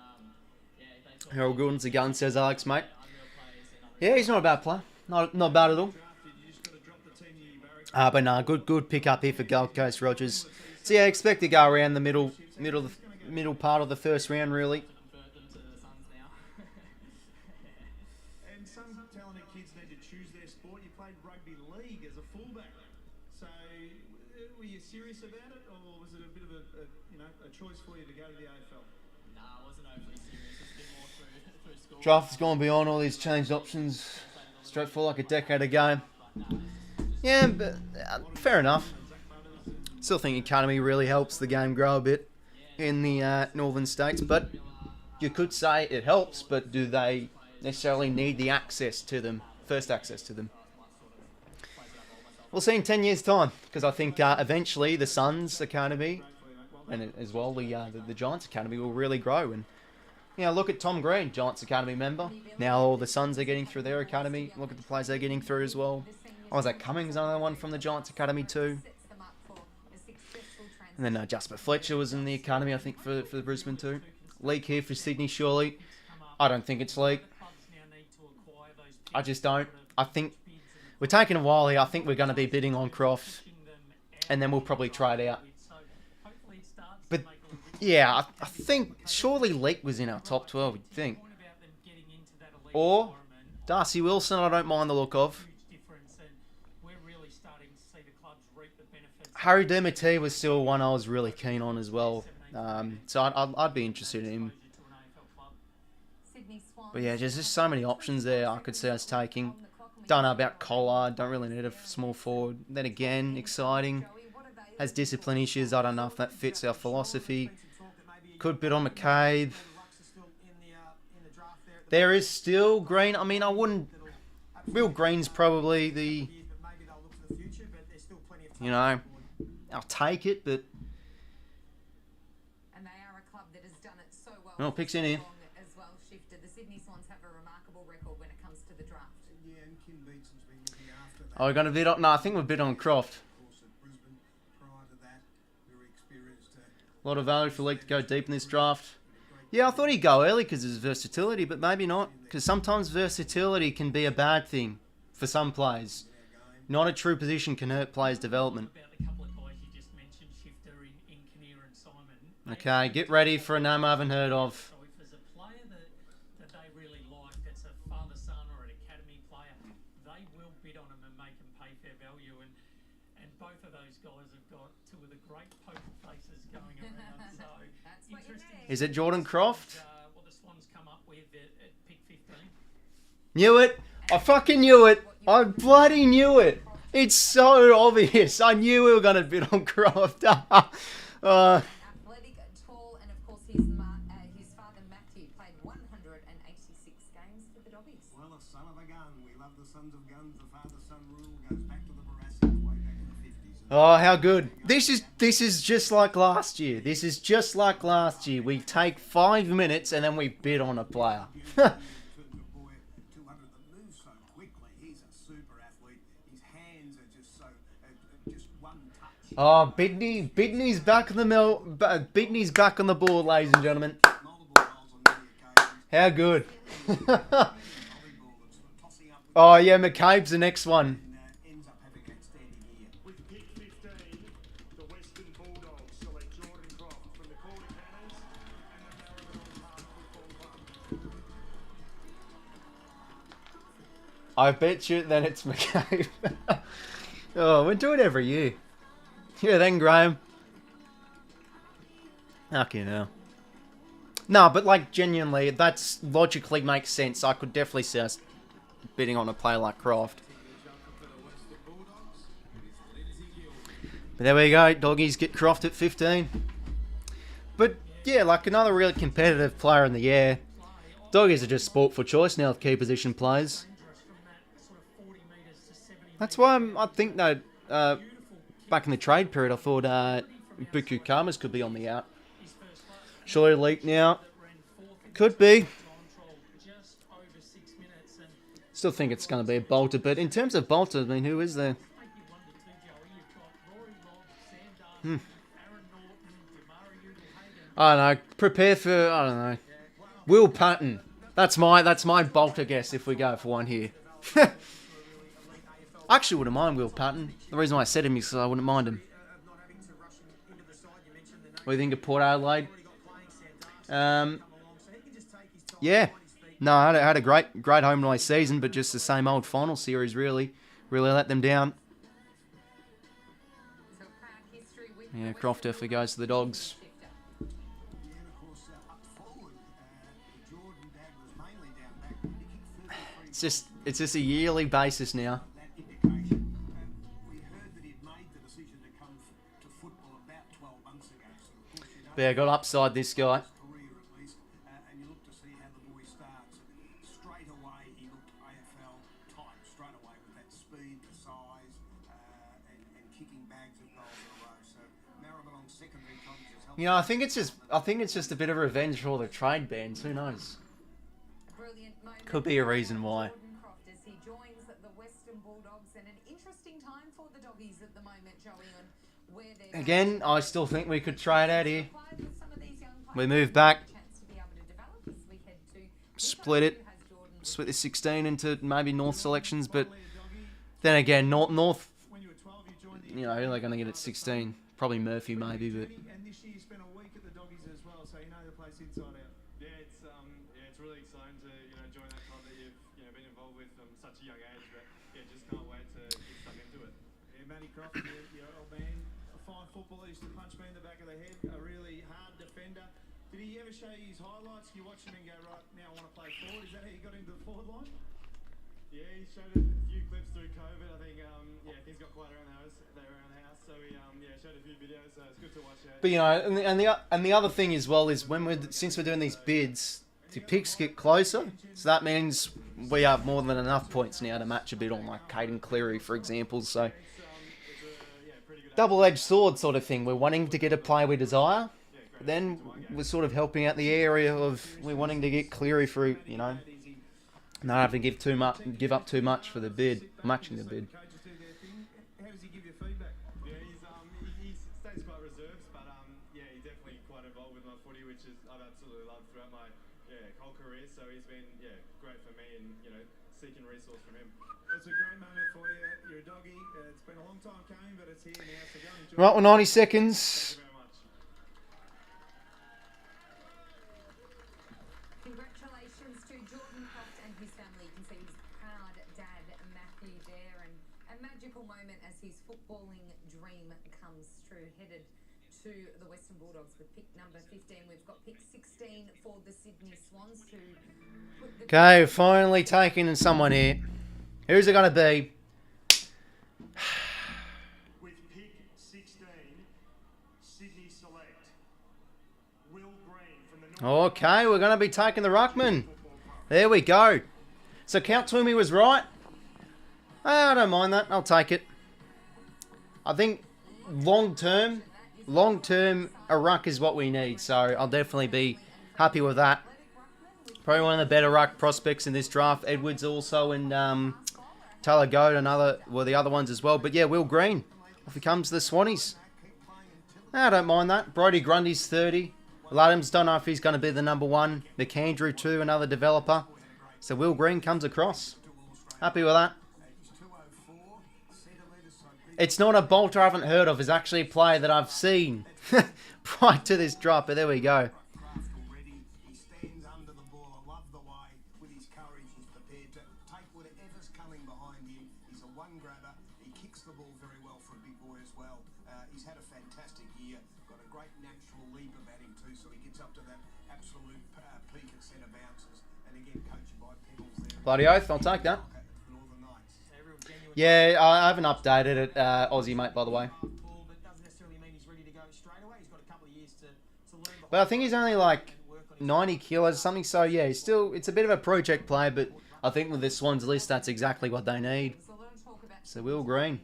yeah, they taught Harold me Gordon's a gun, says Alex, mate. unreal players and Yeah, he's not a bad player. Not bad at all. Drafted, you just got to drop the team you barrack. But no, good pick up here for Gold Coast Rogers. So yeah, expect to go around the middle part of the first round, really. convert them to the Suns now. And some talented kids need to choose their sport. You played rugby league as a fullback, so were you serious about it, or was it a bit of a choice for you to go to the AFL? Nah, I wasn't overly serious. It's been more through school. Draft has gone beyond all these changed options. Straight for like a decade ago. Yeah, but fair enough. Still think academy really helps the game grow a bit in the northern states, but you could say it helps, but do they necessarily need the access to them, first access to them? We'll see in 10 years' time, because I think eventually the Suns Academy, and as well the Giants Academy, will really grow. And look at Tom Green, Giants Academy member. Now all the Suns are getting through their academy. Look at the players they're getting through as well. Was that Cummings, another one from the Giants Academy too? Sets them up for a successful transition. And then Jasper Fletcher was in the academy, I think, for the Brisbane too. Leak here for Sydney, surely. I don't think it's leak. Clubs now need to acquire those I just don't. I think we're taking a while here. I think we're going to be bidding on Croft, and then we'll probably try it out. So hopefully it starts But to make a little bit yeah, I think surely Leak was in our top 12, you'd think. point about them getting into that elite Or environment. Darcy Wilson, I don't mind the look of. Huge difference, and we're really starting to see the clubs reap the benefits. Harry Demetee was still one I was really keen on as well. So I'd be interested in him. But yeah, just so many options there I could see us taking. Don't know about Collard. Don't really need a small forward. Then again, exciting. Has discipline issues. I don't know if that fits our philosophy. Could bid on McCabe. There is still Green. I mean, I wouldn't... Will Green's probably the... You know, I'll take it, but... And they are a club that has done it so well. Well, picks in here. As well, shifted. The Sydney Swans have a remarkable record when it comes to the draft. Yeah, and Kim Beatson's been looking after that. Oh, we're going to bid on... No, I think we'll bid on Croft. Of course, at Brisbane, prior to that, very experienced. A lot of value for League to go deep in this draft. Yeah, I thought he'd go early because of his versatility, but maybe not. Because sometimes versatility can be a bad thing for some players. Not a true position can hurt players' development. Okay, get ready for a name I haven't heard of. So if there's a player that they really like, that's a father-son or an academy player, they will bid on him and make him pay fair value. And both of those guys have got two of the great poker faces going around. So interesting. Is it Jordan Croft? What the Swans come up with at pick 15. Knew it. I fucking knew it. I bloody knew it. It's so obvious. I knew we were going to bid on Croft. Athletic, tall, and of course his father Matthew played 186 games for the Doggies. Well, a son of a gun. We love the sons of guns. The father-son rule goes back to the Borassics way back in the 50s. Oh, how good. This is just like last year. This is just like last year. We take 5 minutes and then we bid on a player. Oh, Bidney's back on the Bidney's back on the board, ladies and gentlemen. How good. Oh yeah, McCabe's the next one. With pick 15, the Western Bulldogs select Jordan Croft from the Cordy Cannons and the Melbourne Football Club. I bet you then it's McCabe. Oh, we do it every year. Yeah, then Graham. Okay, now. No, but like genuinely, that's logically makes sense. I could definitely see us bidding on a player like Croft. But there we go, Doggies get Croft at 15. But yeah, like another really competitive player in the air. Doggies are just sport for choice now with key position players. That's why I think that back in the trade period, I thought 𝐓𝐴𝐿𝐴 𝐴𝐿𝐴 could be on the out. Surely leak now. Could be. Still think it's going to be a bolter, but in terms of bolter, I mean, who is there? I don't know. Prepare for, I don't know. Will Patton. That's my bolter guess if we go for one here. I actually wouldn't mind Will Patton. The reason why I said him is because I wouldn't mind him. What do you think of Port Adelaide? Yeah. No, I had a great home and away season, but just the same old final series really let them down. Yeah, Croft definitely goes to the Dogs. It's just a yearly basis now. But yeah, got upside this guy. And you look to see how the boy starts. Straight away, he looked AFL type. Straight away with that speed, the size, and kicking bags of goals in a row. So Maribel on secondary colleges helped. You know, I think it's just a bit of revenge for all the trade bans. Who knows? Could be a reason why. As he joins the Western Bulldogs, and an interesting time for the Doggies at the moment, Joey, on where they're Again, I still think we could trade out here. We move back, split it, split the 16 into maybe North selections, but then again, North, you know, who are they going to get at 16? Probably Murphy, maybe, but. And this year you spent a week at the Doggies as well, so you know the place inside out. Yeah, it's really exciting to join that club that you've been involved with from such a young age. But yeah, just can't wait to get stuck into it. Yeah, Matty Croft, your old man, a fine footballer. Used to punch me in the back of the head. A really hard defender. Did he ever show you his highlights? You watch him and go, right, now I want to play forward. Is that how you got into the forward line? Yeah, he showed a few clips through COVID. I think, yeah, things got quiet around the house. So he, yeah, showed a few videos. So it's good to watch. But you know, and the other thing as well is since we're doing these bids, the picks get closer. So that means we have more than enough points now to match a bid on like 𝐬𝐿 𝐻𝐿𝐼, for example. So double-edged sword sort of thing. We're wanting to get a player we desire. But then we're sort of helping out the area of we're wanting to get Cleary through, you know, not having to give up too much for the bid, matching the bid. How does he give you feedback? Yeah, he stays quite reserved, but yeah, he's definitely quite involved with my footy, which is I've absolutely loved throughout my whole career. So he's been great for me, and you know, seeking resource from him. It's a great moment for you. You're a doggy. It's been a long time coming, but it's here now. So go and enjoy. Right, well, 90 seconds. Thank you very much. Congratulations to Jordan Croft and his family. You can see his proud dad, Matthew, there, and a magical moment as his footballing dream comes true. Headed to the Western Bulldogs with pick number 15. We've got pick 16 for the Sydney Swans to put the... Okay, finally taking someone here. Who's it going to be? With pick 16, Sydney select Will Green from the North Okay, we're going to be taking the ruckman. There we go. So Count Twomey was right. I don't mind that. I'll take it. I think long term, a ruck is what we need. So I'll definitely be happy with that. Probably one of the better ruck prospects in this draft. Edwards also, and Taylor Goad, the other ones as well. But yeah, Will Green. Off he comes to the Swannies. I don't mind that. Brodie Grundy's 30. Luddams, don't know if he's going to be the number one. McAndrew too, another developer. So Will Green comes across. Happy with that. It's not a bolter I haven't heard of. It's actually a player that I've seen prior to this drop. But there we go. He stands under the ball. I love the way, with his courage, he's prepared to take whatever's coming behind him. He's a one grabber. He kicks the ball very well for a big boy as well. He's had a fantastic year. Got a great natural leap about him too, so he gets up to that absolute peak at centre bounces. And again, coached by Pebbles there. Bloody oath, I'll take that. Yeah, I haven't updated it, Aussie mate, by the way. But I think he's only like 90 kilos or something, so yeah, it's a bit of a project play, but I think with this Swans list, that's exactly what they need. So Will Green.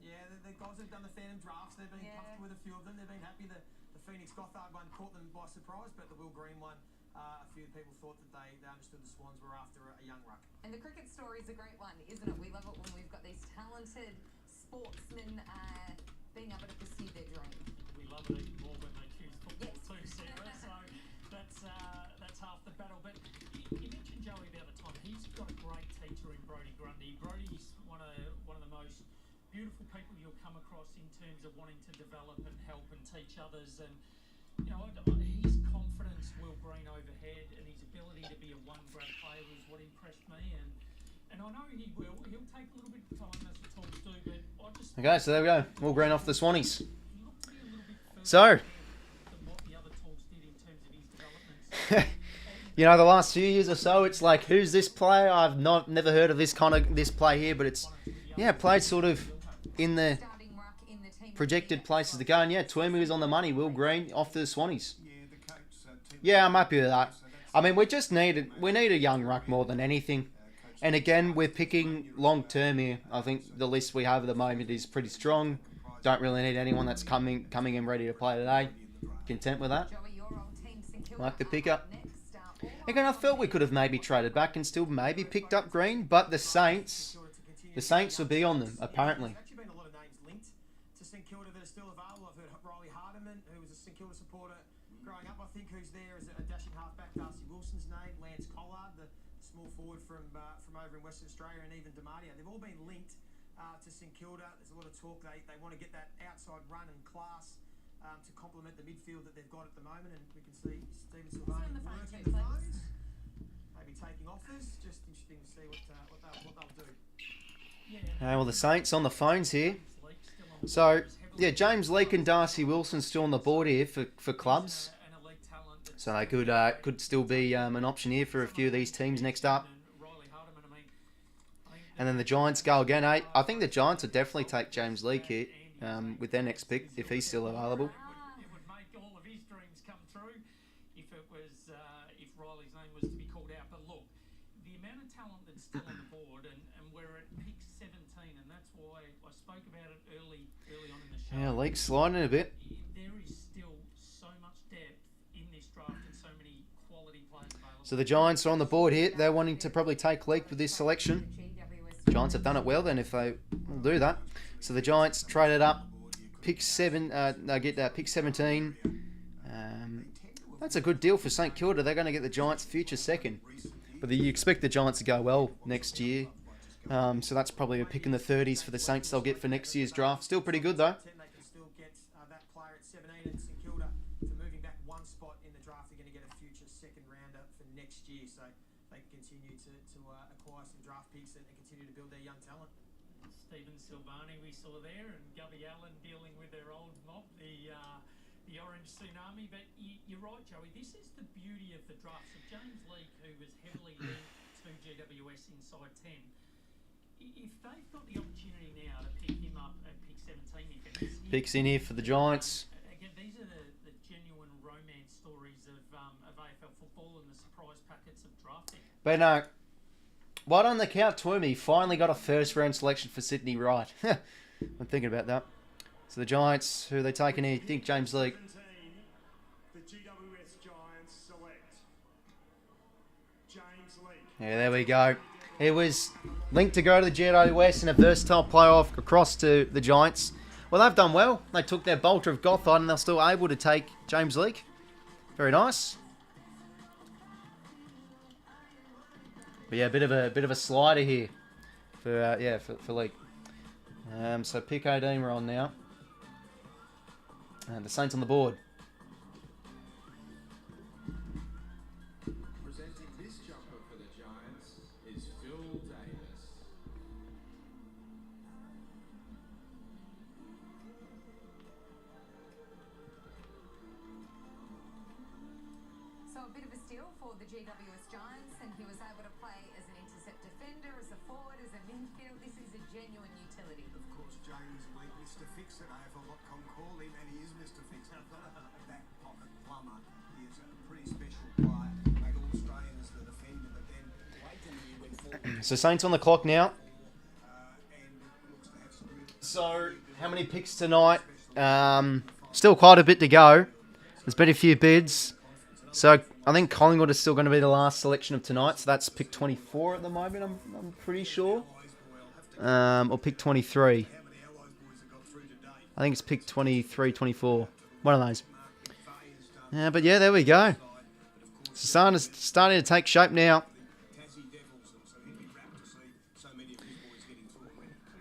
Yeah, the guys have done the Phantom drafts. They've been comfortable with a few of them. They've been happy. The Phoenix Gothard one caught them by surprise, but the Will Green one, a few people thought that they understood the Swans were after a young ruck. And the cricket story is a great one, isn't it? We love it when we've got these talented sportsmen being able to pursue their dream. We love it even more when they choose football too, Sarah. So that's half the battle. But you mentioned Joey about the time. He's got a great teacher in Brodie Grundy. Brodie's one of the most beautiful people you'll come across in terms of wanting to develop and help and teach others. And you know, his confidence, Will Green overhead, and his ability to be a one-grade player was what impressed me. And I know he will. He'll take a little bit of time as the talks do, but I just... Okay, so there we go. Will Green off the Swannies. So, you know, the last few years or so, it's like, who's this player? I've never heard of this play here, but it's, yeah, played sort of in the projected places to go. And yeah, Twomey was on the money. Will Green off to the Swannies. Yeah, I'm happy with that. I mean, we need a young ruck more than anything. And again, we're picking long term here. I think the list we have at the moment is pretty strong. Don't really need anyone that's coming in ready to play today. Content with that. Like the pickup. Again, I felt we could have maybe traded back and still maybe picked up Green, but the Saints will be on them, apparently. There's actually been a lot of names linked to St Kilda that are still available. I've heard 𝐼𝙗𝙁 who was a St Kilda supporter growing up. I think who's there is a dashing halfback, Darcy Wilson's name, Lance Collard, the small forward from over in Western Australia, and even Demaria. They've all been linked to St Kilda. There's a lot of talk they want to get that outside run and class to complement the midfield that they've got at the moment, and we can see Stephen Silvani working the phones, maybe taking offers. Just interesting to see what they'll do. Well, the Saints on the phones here. So, yeah, James Leake and Darcy Wilson still on the board here for clubs. So they could still be an option here for a few of these teams next up. And then the Giants go again. I think the Giants would definitely take James Leake here with their next pick if he's still available. It would make all of his dreams come true if Riley's name was to be called out. But look, the amount of talent that's still on the board, and we're at pick 17, and that's why I spoke about it early on in the show. Yeah, Leake's sliding a bit. There is still so much depth in this draft and so many quality players available. So the Giants are on the board here. They're wanting to probably take Leake with this selection. Giants have done it well then if they will do that. So the Giants traded up pick 7. They get pick 17. That's a good deal for St Kilda. They're going to get the Giants' future second. But you expect the Giants to go well next year. So that's probably a pick in the 30s for the Saints they'll get for next year's draft. Still pretty good though. They can still get that player at 17 and St Kilda for moving back one spot in the draft. They're going to get a future second rounder for next year. So they can continue to acquire some draft picks and continue to build their young talent. Stephen Silvani we saw there, and Gubby Allen dealing with their old mob, the Orange Tsunami. But you're right, Joey, this is the beauty of the draft. So James Leake, who was heavily linked to GWS inside 10, if they've got the opportunity now to pick him up at pick 17, Picks in here for the Giants. Again, these are the genuine romance stories of AFL football and the surprise packets of drafting. But no, well done the 𝐓𝐡𝐞 finally got a first round selection for Sydney right. I'm thinking about that. So the Giants, who are they taking here? I think James Leake. 17, the GWS Giants select James Leake. Yeah, there we go. It was linked to go to the GWS and a versatile playoff across to the Giants. Well, they've done well. They took their bolter of Gothard and they're still able to take James Leake. Very nice. But yeah, a bit of a slider here for Leake. So pick 18 we're on now. And the Saints on the board. Presenting this jumper for the Giants is Phil Davis. So a bit of a steal for the GWS Giants, and he was able to play as an intercept defender, as a forward, as a midfield. This is a genuine utility. Of course, James Leake, Mr. Fix at AFL.com call him, and he is Mr. Fix. Back pocket plumber. He is a pretty special player. Made all Australian as the defender, but then wait till he went forward. So Saints on the clock now. And looks to have some really So how many picks tonight? Still quite a bit to go. There's been a few bids. So I think Collingwood is still going to be the last selection of tonight. So that's pick 24 at the moment, I'm pretty sure. Or pick 23. I think it's pick 23, 24. One of those. But yeah, there we go. So starting to take shape now. We've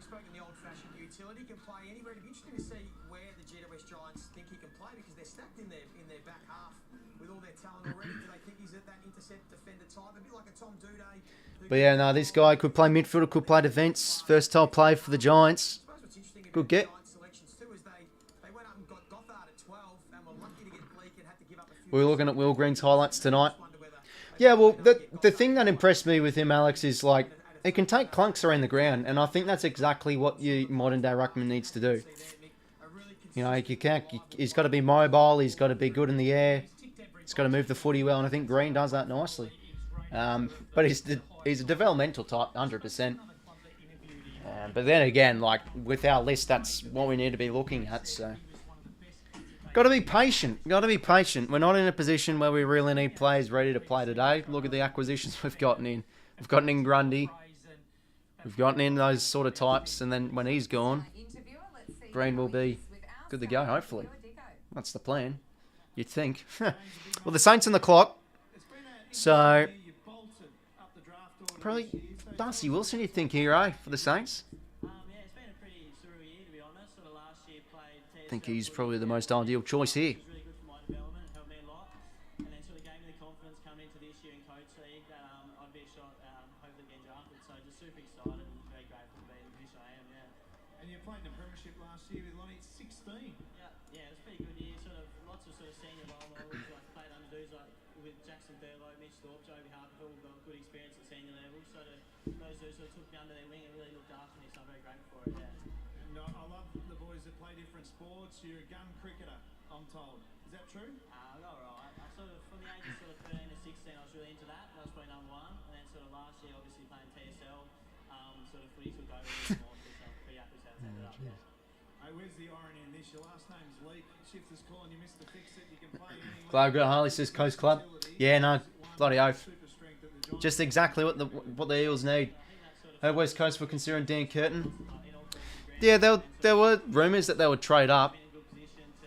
spoken the old-fashioned utility, can play anywhere. It'd be interesting to see where the GWS Giants think he can play, because they're stacked in their back half with all their talent already. Do they think he's at that intercept defender type? A bit like a Tom Duday. But yeah, no, this guy could play midfielder, could play defence. Versatile play for the Giants. I suppose what's interesting about Good get. the Giants selections too is they went up and got Gothard at 12 and were lucky to get Leake and had to give up a few. We were looking at Will Green's highlights tonight. Yeah, well, the thing that impressed me with him, Alex, is like he can take clunks around the ground, and I think that's exactly what your modern day ruckman needs to do. You know, he's got to be mobile, he's got to be good in the air, he's got to move the footy well, and I think Green does that nicely. But he's a developmental type, 100%. But then again, like with our list, that's what we need to be looking at. So, got to be patient. Got to be patient. We're not in a position where we really need players ready to play today. Look at the acquisitions we've gotten in. We've gotten in Grundy. We've gotten in those sort of types, and then when he's gone, Green will be good to go. Hopefully, that's the plan. You'd think. Well, the Saints on the clock. So, probably Darcy Wilson, you'd think here, eh, for the Saints? Yeah, it's been a pretty surreal year, to be honest. Sort of last year played I think he's probably the most ideal choice here. was really good for my development, helped me a lot. And then sort of gave me the confidence coming into this year in coaching that I'd be a shot, hopefully get drafted. So just super excited and very grateful to be in the position I am, yeah. And you played in the premiership last year with 𝗬𝗡, Mitch Thorpe, Joby Hartlepool, got good experience at senior level. So those two sort of took me under their wing and really looked after me, so I'm very grateful for it, yeah. No, I love the boys that play different sports. You're a gun cricketer, I'm told. Is that true? Alright. I sort of, from the age of sort of 13 to 16, I was really into that. That was probably number one. And then sort of last year, obviously playing TSL, sort of footy took over a bit more, so I'm pretty happy with how it's ended up, yeah. Hey, where's the irony in this? Your last name's 𝐓𝐡𝐞. Shifters calling you Mr. Fix-It. You can play any Glasgow Harley says Coast Club. Yeah, no, bloody oath. Just exactly what the Eels need. West Coast were considering Dan Curtin. Yeah, there were rumours that they would trade up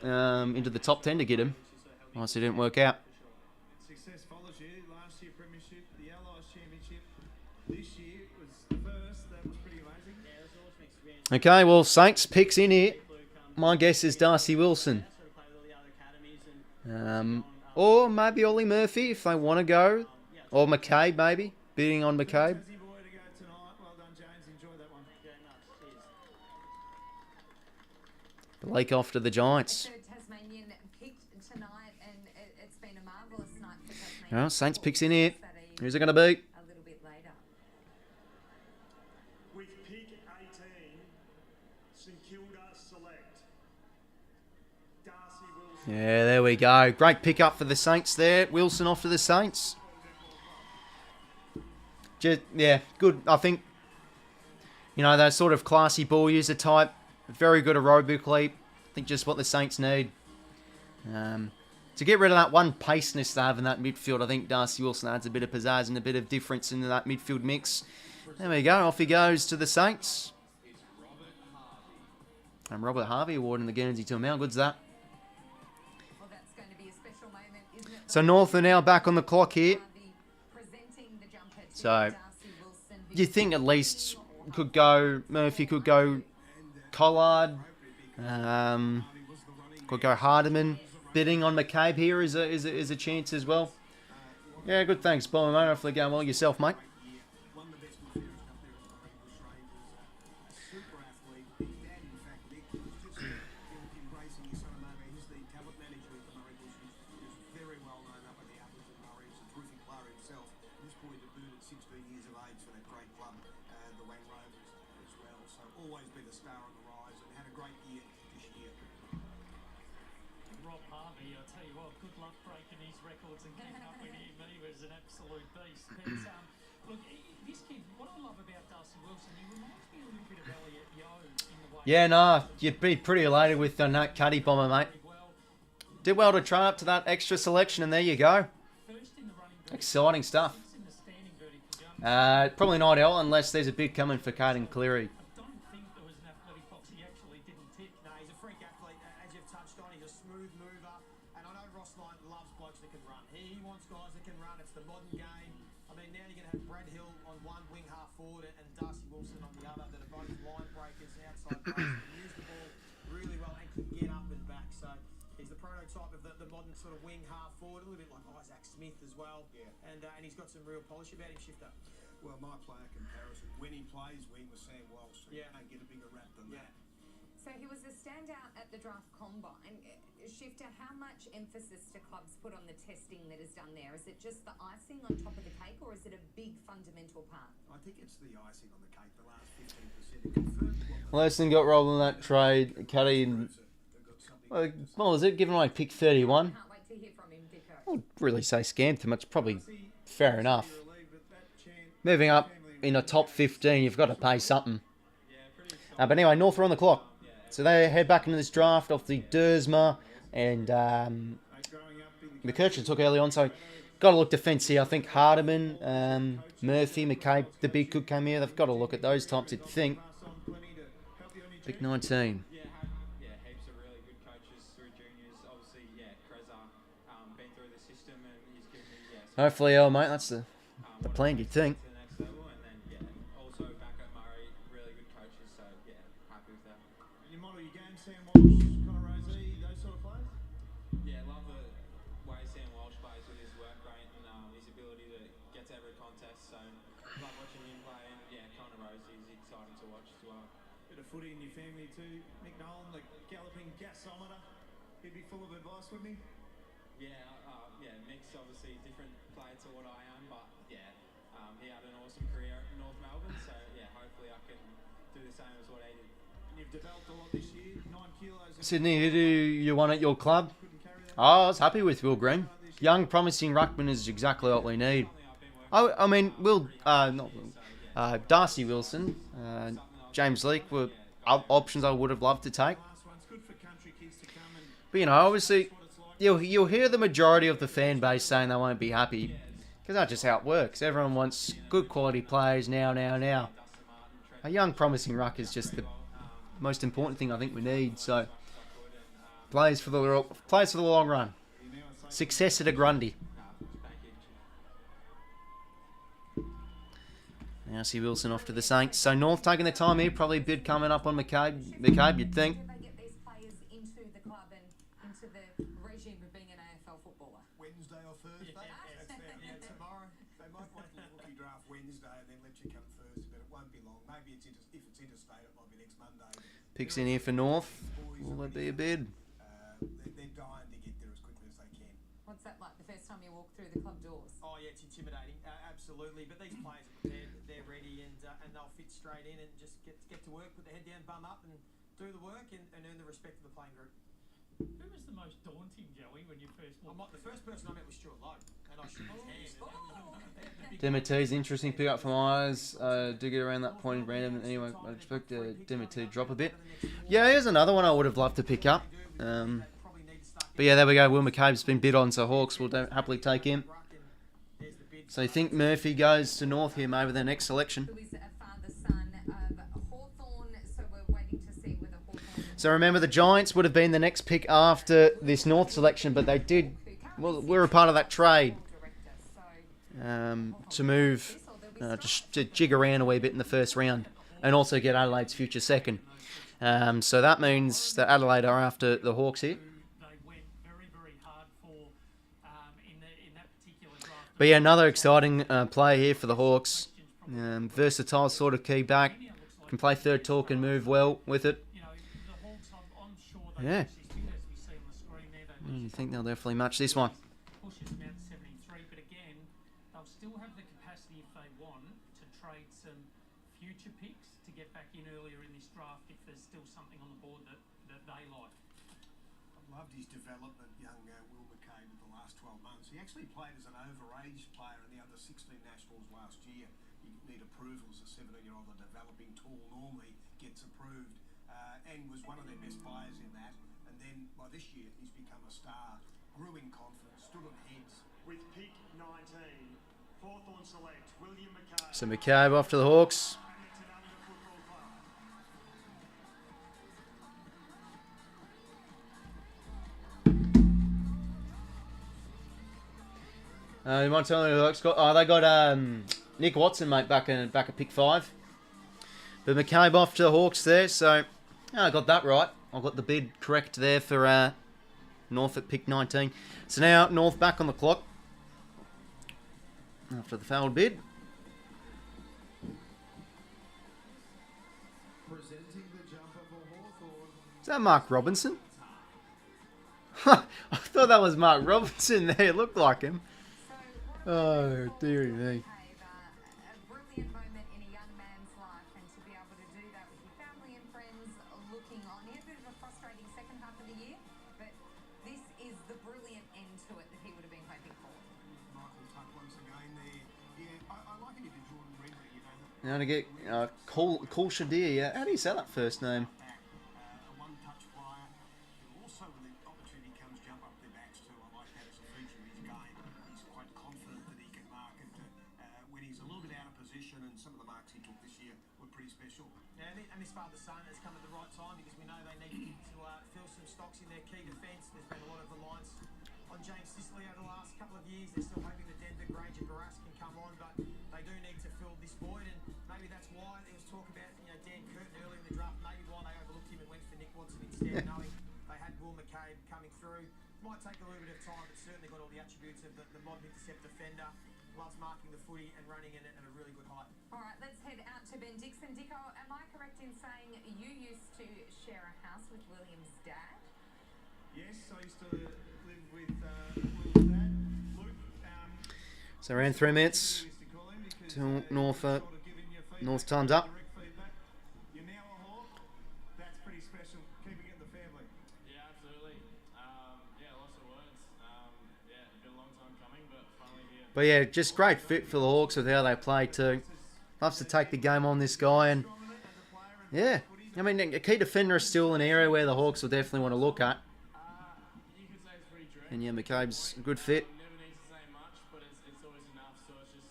into the top 10 to get him. Obviously, didn't work out. Success follows you. Last year premiership, the Allies Championship. This year was the first. That was pretty amazing. Yeah, it was awesome experience. Okay, well, Saints picks in here. My guess is Darcy Wilson. Or maybe Ollie Murphy if they want to go. Or McCabe, maybe. Bidding on McCabe. Tassie boy to go tonight. Well done, James. Enjoy that one. Yeah, nuts. Cheers. Blake off to the Giants. Third Tasmanian picked tonight, and it's been a marvellous night for Tasmania. Well, Saints picks in here. Who's it going to be? A little bit later. With pick 18, St Kilda select Darcy Wilson. Yeah, there we go. Great pick up for the Saints there. Wilson off to the Saints. Yeah, good. I think, you know, that sort of classy ball user type. Very good aerobically. I think just what the Saints need. To get rid of that one paceness they have in that midfield, I think Darcy Wilson adds a bit of pizzazz and a bit of difference into that midfield mix. There we go. Off he goes to the Saints. And Robert Harvey awarding the Guernsey to him. How good's that? Well, that's going to be a special moment, isn't it? So North are now back on the clock here. Presenting the jumper to So Darcy Wilson, who you think at least could go Murphy, could go Collard, could go Hardiman. Bidding on McCabe here is a chance as well. Yeah, good. Thanks, Bomber mate. Hopefully going well yourself, mate. One of the best midfielders up there is Nathanael Granites. Super athlete. His dad, in fact, Nick, was just embracing his son over. He's the talent manager at the Murray Bush. He's very well known up at the Apples at Murray. He's a terrific player himself. At this point, debuted at 16 years of age for that great club, the Wang Rovers as well. So always been a star on the rise and had a great year this year. Rob Harvey, I'll tell you what, good luck breaking his records and keeping up with him. He was an absolute beast. But look, this kid, what I love about Darcy Wilson, he reminds me a little bit of 𝐼𝐻𝐿𝐼𝐻 in the way. Yeah, no, you'd be pretty elated with Nat Cuddy, Bomber, mate. Did well to try up to that extra selection, and there you go. First in the running verdict, Exciting stuff. first in the standing verdict for jump. Probably not L unless there's a bid coming for Caden Cleary. I don't think there was an athletic box he actually didn't tick. No, he's a freak athlete, as you've touched on. He's a smooth mover. And I know Ross Knight loves blokes that can run. He wants guys that can run. It's the modern game. I mean, now you're going to have Brad Hill on one wing half forward and Darcy Wilson on the other that are both line breakers, outside players that can use the ball really well and can get up and back. So he's the prototype of the modern sort of wing half forward, a little bit like Isaac Smith as well. Yeah. And he's got some real polish about him, Shifter. Well, my player comparison, when he plays wing with Sam Walsh, so Yeah. you don't get a bigger rap than Yeah. that. So he was a standout at the draft combine. Shifter, how much emphasis do clubs put on the testing that is done there? Is it just the icing on top of the cake, or is it a big fundamental part? I think it's the icing on the cake, the last 15%. It confirmed Well, Essendon got rolled in that trade. Cuddy, they've got something. what was it? Given away pick 31. Can't wait to hear from him, Dicko. I would really say scammed too much. Probably fair enough. You're relieved that that chant Moving up in the top 15, you've got to pay something. But anyway, North are on the clock. So they head back into this draft off the 𝐷𝗫𝗓 and growing up in the McCutcheon took early on. So got to look defence here. I think Hardiman, Murphy, McCabe, the big could come here. They've got to look at those types, you'd think. pass on plenty to help you on your Pick journey. 19. Heaps of really good coaches through juniors. Obviously, Kreza been through the system and he's given me Hopefully, mate, that's the plan, you'd think. to the next level. And then also back at Murray, really good coaches. So happy with that. You model your game, Sam Walsh, Connor Rosey, those sort of players? Love the way Sam Walsh plays with his work rate and his ability to get to every contest. So love watching him play. And Connor Rosey is exciting to watch as well. Bit of footy in your family too. Nick Nolan, the galloping gasometer. He'd be full of advice, wouldn't he? Yeah, Mick's obviously a different player to what I am, but yeah, he had an awesome career at North Melbourne, so yeah, hopefully I can do the same as what he did. And you've developed a lot this year, 9 kilos. Sydney, who do you want at your club? Oh, I was happy with Will Green. Young, promising ruckman is exactly what we need. I mean, Darcy Wilson, James Leake were options I would have loved to take. But, you know, obviously, you'll hear the majority of the fan base saying they won't be happy. Because that's just how it works. Everyone wants good quality players now. A young, promising ruck is just the most important thing I think we need. So, players for the long run. Successor to Grundy. Now see Wilson off to the Saints. So North taking the time here. Probably a bid coming up on McCabe, you'd think. Do they get these players into the club and into the regime of being an AFL footballer? Wednesday or Thursday? Yeah, tomorrow. They might wait for the rookie draft Wednesday and then let you come Thursday, but it won't be long. Maybe if it's interstate, it might be next Monday. Picks in here for North. Will there be a bid? They're dying to get there as quickly as they can. What's that like the first time you walk through the club doors? Oh yeah, it's intimidating, absolutely. But these players are prepared, they're ready, and they'll fit straight in and just get to work, put their head down, bum up, and do the work and earn the respect of the playing group. Who was the most daunting, Joey, when you first walked? The first person I met was Stuart Lowe, and I shook his hand. Demeter's interesting pick up for my eyes. Do get around that point in random. Anyway, I expect Demeter to drop a bit. Yeah, here's another one I would have loved to pick up. But yeah, there we go. Will McCabe's been bid on, so Hawks will happily take him. So you think Murphy goes to North here, maybe their next selection? Who is a father-son of Hawthorn, so we're waiting to see whether Hawthorn... So remember, the Giants would have been the next pick after this North selection, but they did... Well, we're a part of that trade to move, just to jig around a wee bit in the first round, and also get Adelaide's future second. So that means that Adelaide are after the Hawks here. But yeah, another exciting player here for the Hawks. Versatile sort of key back. Can play third talk and move well with it. Yeah. You think they'll definitely match this one. Still have the capacity, if they want, to trade some future picks to get back in earlier in this draft if there's still something on the board that they like. I've loved his development, young Will McCabe, in the last 12 months. He actually played as an overage player in the under 16 nationals last year. You need approval as a 17-year-old. The developing tool normally gets approved, and was one of their best players in that. And then by this year, he's become a star, grew in confidence, stood on heads. With pick 19, Hawthorn select William McCabe. So McCabe off to the Hawks. You might tell me who the Hawks got? Oh, they got Nick Watson, mate, back at pick 5. But McCabe off to the Hawks there, so I got that right. I got the bid correct there for North at pick 19. So now North back on the clock after the fouled bid. Presenting the jumper for Hawthorn. Is that Mark Robinson? I thought that was Mark Robinson there. It looked like him. Oh, dearie me. A brilliant moment in a young man's life, and to be able to do that with your family and friends looking on. He had a bit of a frustrating second half of the year, but this is the brilliant end to it that he would have been hoping for. Michael Tuck once again there. Yeah, I like it if you're Jordan Ridley, you know. Now to get 𝐲𝐿𝐴 𝐎𝐿𝐴. How do you say that first name? A one-touch player who also, when the opportunity comes, jump up their backs too. I like that as a feature of his game. He's quite confident that he can mark it when he's a little bit out of position, and some of the marks he took this year were pretty special. Yeah, and this father-son has come at the right time because we know they need to fill some stocks in their key defence. There's been a lot of reliance on James Sicily over the last couple of years. They're still hoping that Denver 𝐼𝐻𝐿𝐴 can come on, but they do need to fill this void, and maybe that's why there was talk about Dan Curtin earlier in the draft, maybe why they overlooked him and went for Nick Watson instead, knowing they had Will McCabe coming through. Might take a little bit of time, but certainly got all the attributes of the modern intercept defender. Loves marking the footy and running in it at a really good height. All right, let's head out to Ben Dixon. Dicko, am I correct in saying you used to share a house with William's dad? Yes, I used to live with So around 3 minutes till North time's up. You're now a Hawk. That's pretty special, keeping it in the family. Yeah, absolutely. Yeah, lots of words. Yeah, it's been a long time coming, but finally here. But yeah, just great fit for the Hawks with how they play too. Loves to take the game on, this guy, and yeah, I mean, a key defender is still an area where the Hawks will definitely want to look at. You could say it's pretty dream. And yeah, McCabe's a good fit. Never needs to say much, but it's always enough. So it's just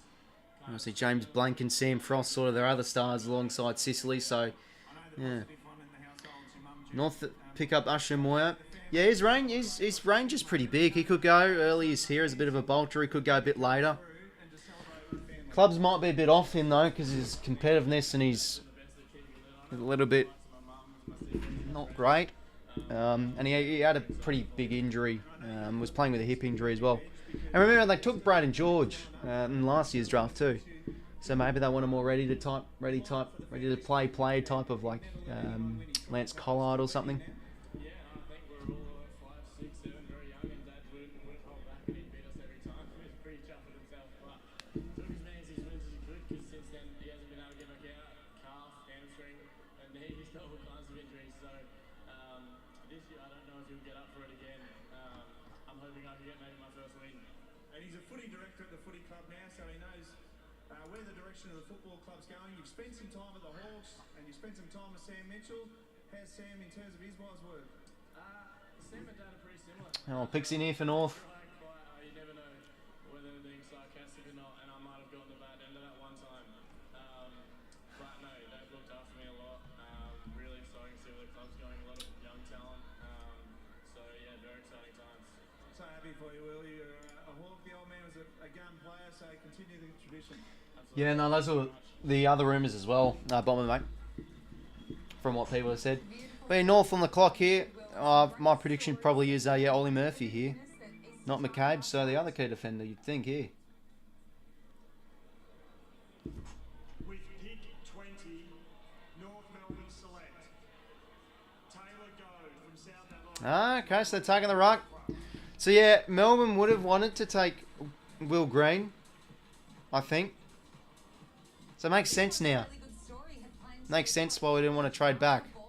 kind Obviously, James Blank and Sam Frost, sort of their other stars alongside 𝗬𝐿𝐼. So yeah, North pick up 𝗬𝐼𝐿𝐼. Yeah, his range is pretty big. He could go early. He's here as a bit of a bolter. He could go a bit later. Clubs might be a bit off him though, because his competitiveness and he's a little bit not great. And he had a pretty big injury. Was playing with a hip injury as well. And remember, they took Braden George in last year's draft too. So maybe they want a more ready to play player type of like Lance Collard or something. yeah, I think we're all 5, 6, 7, very young, and Dad wouldn't hold back, and he beat us every time. He was pretty chuffed with himself, but took as many as his wins as he could, because since then he hasn't been able to get back out. Calf, hamstring, and knee, he's got all kinds of injuries. So this year I don't know if he'll get up for it again. I'm hoping I can get maybe my first win. And he's a footy director at the footy club now, so he knows where the direction of the football club's going. You've spent some time with the Hawks, and you spent some time with Sam Mitchell. How's Sam in terms of his wise work? Sam and Dad are pretty similar. Oh, Pixie near for North. You never know whether they're being sarcastic or not, and I might have gotten the bad end of that one time. But no, they've looked after me a lot. Really exciting to see where the club's going. A lot of young talent. So yeah, very exciting times. So happy for you, Will. You're a Hawk. The old man was a gun player, so continue the tradition. Yeah, no, those were the other rumours as well, Bomber mate, from what people have said. But yeah, North on the clock here. My prediction probably is Ollie Murphy here, not McCabe, so the other key defender you'd think here. With pick 20, North Melbourne select Taylor Go from South Adelaide. Okay, so they're taking the ruck. So yeah, Melbourne would have wanted to take Will Green, I think. So it makes sense now. Makes sense why we didn't want to trade back. Well,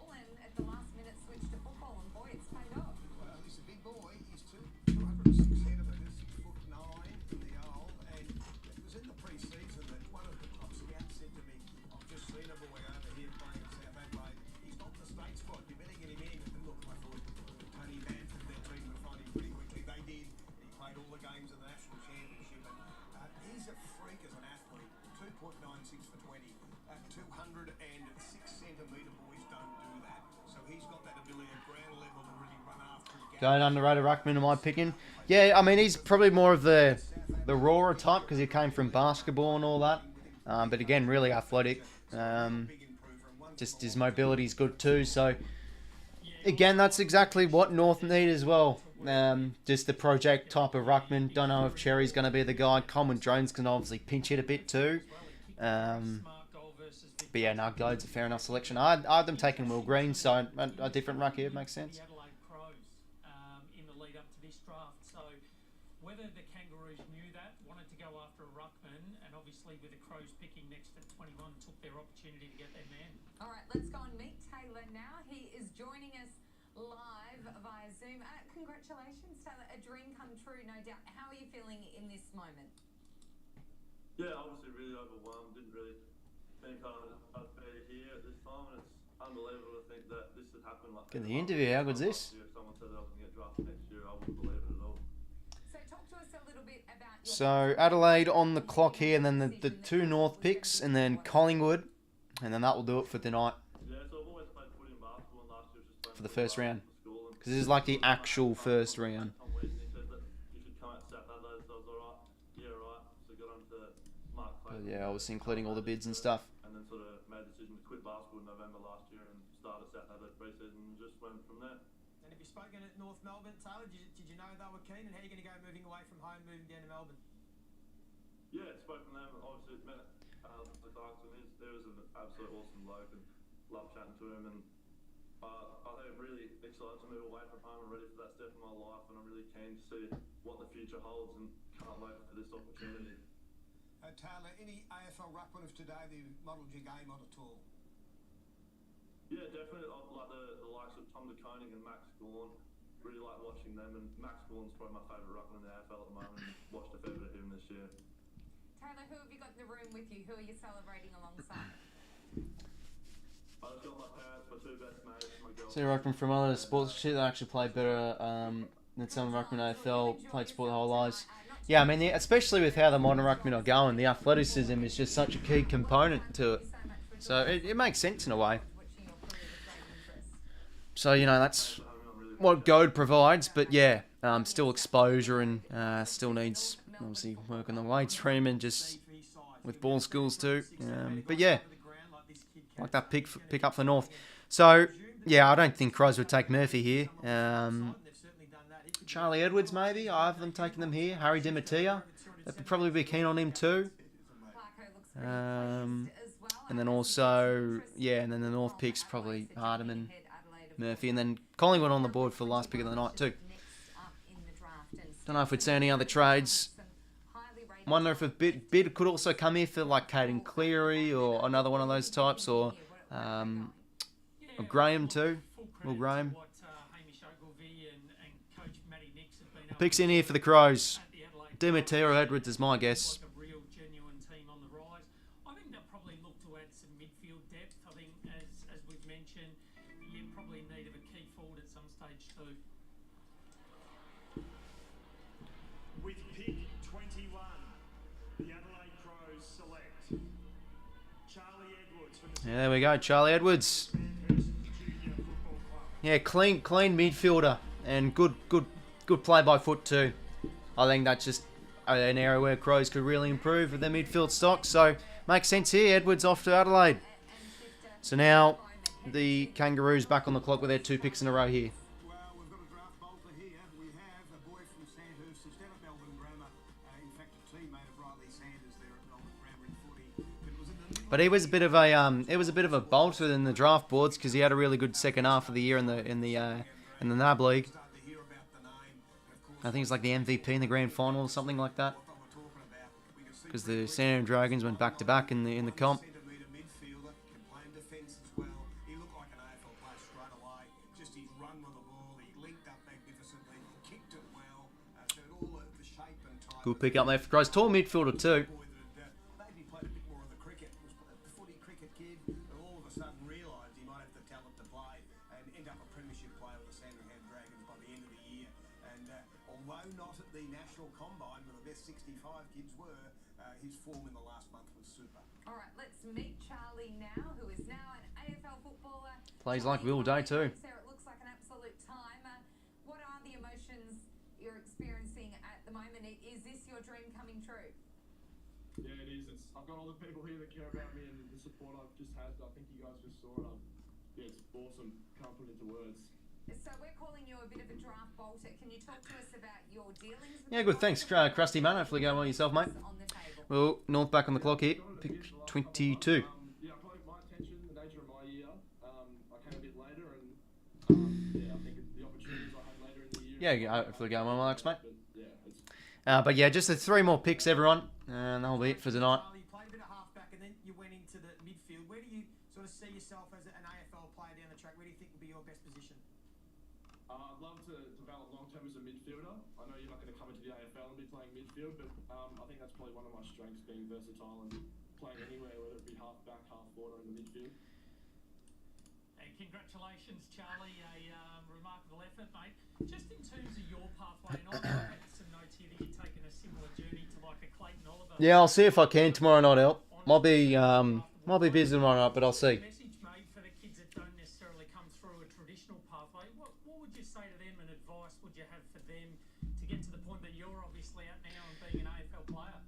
he's a big boy. He's 206 centimetres, 6'9" in the old, and it was in the pre-season that one of the club scouts said to me, "I've just seen a boy over here playing at South Adelaide. He's not the state squad. You better get him in." And look, I thought Tony Mann from their team would find him pretty quickly. They did. He played all the games in the national championship, and he's a freak as an athlete. 2.96 for 20. 206 centimetre boys don't do that. So he's got that ability at ground level to really run after and Going underrated ruckman, am I picking? Yeah, I mean, he's probably more of the rawer type because he came from basketball and all that. But again, really athletic. Just his mobility is good too. So again, that's exactly what North need as well. Just the project type of ruckman. Don't know if Cherry's going to be the guy. Coleman Jones can obviously pinch hit a bit too. But yeah, no, Gode's a fair enough selection. I had them taking Will Green, so a different ruck here makes sense. The Adelaide Crows in the lead up to this draft. So whether the Kangaroos knew that, wanted to go after a ruckman, and obviously with the Crows picking next at 21, took their opportunity to get their man. All right, let's go and meet Taylor now. He is joining us live via Zoom. Congratulations, Taylor. A dream come true, no doubt. How are you feeling in this moment? Yeah, obviously really overwhelmed. Didn't really think I'd be here at this time, and it's unbelievable to think that this had happened. Like Get the interview, how good's this? If someone said that I was going to get drafted next year, I wouldn't believe it at all. So talk to us a little bit about your... So Adelaide on the clock here, and then the two North picks, and then Collingwood, and then that will do it for tonight Yeah, so I've always played footy and basketball, and last year was just playing for the first round. school. And Because this is like the actual first round. Tom Weasley said that you should come out to South Adelaide, so I was alright. Yeah, right. So got on to Mark Clay. But yeah, obviously including all the bids and stuff. And then sort of made the decision to quit basketball in November last year and started South Adelaide pre-season and just went from there. And have you spoken at North Melbourne, Taylor? Did you know they were keen? And how are you going to go moving away from home, moving down to Melbourne? Yeah, spoke to them. Obviously, met the Dux, and there was an absolute awesome bloke and loved chatting to him. And I think I'm really excited to move away from home and ready for that step in my life. And I'm really keen to see what the future holds and can't wait for this opportunity. Taylor, any AFL ruckman of today that you've modelled your game on at all? Yeah, definitely. I like the likes of Tom Teqoy and Max Gawn. Really like watching them, and Max Gawn's probably my favourite ruckman in the AFL at the moment. Watched a fair bit of him this year. Taylor, who have you got in the room with you? Who are you celebrating alongside? I just got my parents, my two best mates, my girl. See ruckman from other sports shit that actually played better than some ruckman AFL, played sport their whole lives. Yeah, I mean, especially with how the modern ruckmen are going, the athleticism is just such a key component to it. So it makes sense in a way. So, you know, that's what GWS provides, but yeah, still exposure and still needs, obviously, work on the weight stream and just with ball skills too. But yeah, like that pick up for North. So, yeah, I don't think Crows would take Murphy here. Charlie Edwards, maybe. I have them taking them here. Harry Demetia. They'd probably be keen on him too. And then also, yeah, and then the North picks probably Hardiman, Murphy, and then Collingwood on the board for the last pick of the night too. Don't know if we'd see any other trades. Wonder if a bid could also come here for like Caden Cleary or another one of those types, or Graham too. Will Graham. Picks in here for the Crows. Demetia or Edwards is my guess. With pick 21, the Adelaide Crows select Charlie Edwards from the Yeah, there we go, Charlie Edwards. Yeah, clean midfielder and good play by foot too. I think that's just an area where Crows could really improve with their midfield stock. So makes sense here. Edwards off to Adelaide. So now the Kangaroos back on the clock with their 2 picks in a row here. Well, we've got a draft bolter here. We have a boy from Sandhurst who's down at Melbourne Grammar. In fact, a teammate of Riley Sanders there at Melbourne Grammar in footy. But he was a bit of a bolter in the draft boards because he had a really good second half of the year in the NAB League. I think it's like the MVP in the grand final or something like that. Because the Essendon Dragons went back to back in the comp. Good pick up there for Crows. Tall midfielder too. Although not at the national combine where the best 65 kids were, his form in the last month was super. All right, let's meet Charlie now, who is now an AFL footballer. Plays like Will Day too. It looks like an absolute time. What are the emotions you're experiencing at the moment? Is this your dream coming true? Yeah, it is. I've got all the people here that care about me and the support I've just had. I think you guys just saw it. Yeah, it's awesome. Can't put it into words. So we're calling you a bit of a draft bolter. Can you talk to us about your dealings with Yeah, good. Thanks, Krusty man. Hopefully going well yourself, mate. Well, North back on the clock here. Pick 22. Yeah, my attention, the nature of my year, I came a bit later, and yeah, I think the opportunities I had later in the year. Yeah, hopefully going well, Alex, mate. Yeah, but yeah, just the 3 more picks, everyone, and that'll be it for tonight. You played a bit of halfback and then you went into the midfield. Where do you sort of see yourself as an AFL player down the track? Where do you think would be your best position? I'd love to develop long term as a midfielder. I know you're not going to come into the AFL and be playing midfield, but I think that's probably one of my strengths, being versatile and playing anywhere, whether it be half back, half forward, or in the midfield. And congratulations, Charlie, a remarkable effort, mate. Just in terms of your pathway, and I've had some notes here that you've taken a similar journey to like a Clayton Oliver. Yeah, I'll see if I can tomorrow night, El. Might be busy tomorrow night, but I'll see. Message made for the kids that don't necessarily come through a traditional pathway. What would you say to them, and advice would you have for them to get to the point that you're obviously at now and being an AFL player?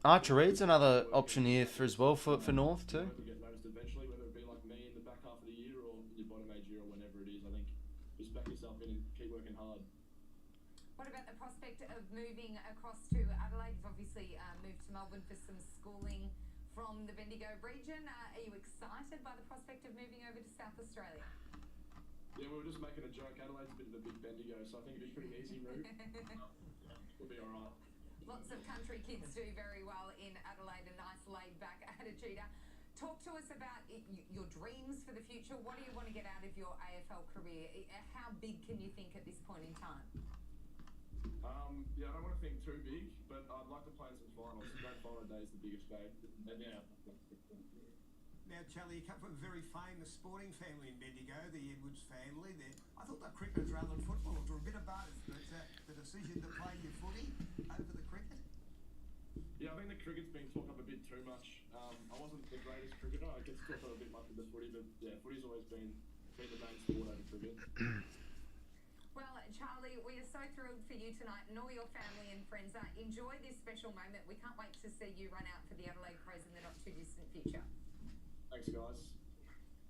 Archery's another option here as well for North too. Get noticed eventually, whether it be like me in the back half of the year or in your bottom age year or whenever it is. I think just back yourself in and keep working hard. What about the prospect of moving across to Adelaide? You've obviously moved to Melbourne for some schooling from the Bendigo region. Are you excited by the prospect of moving over to South Australia? Yeah, we were just making a joke. Adelaide's a bit of a big Bendigo, so I think it'd be a pretty easy route. We'll be alright. Lots of country kids do very well in Adelaide, a nice laid-back attitude. Talk to us about your dreams for the future. What do you want to get out of your AFL career? How big can you think at this point in time? Yeah, I don't want to think too big, but I'd like to play in some finals. Grand final day is the biggest day. And yeah. Now, Charlie, you come from a very famous sporting family in Bendigo, the Edwards family. I thought they were cricketers rather than footballers, or a bit of both, but the decision to play your footy over the cricket? Yeah, I think the cricket's been talked up a bit too much. I wasn't the greatest cricketer. I get talked up a bit much with the footy, but yeah, footy's always been the main sport over cricket. Well, Charlie, we are so thrilled for you tonight and all your family and friends. Enjoy this special moment. We can't wait to see you run out for the Adelaide Crows in the not too distant future. Thanks, guys.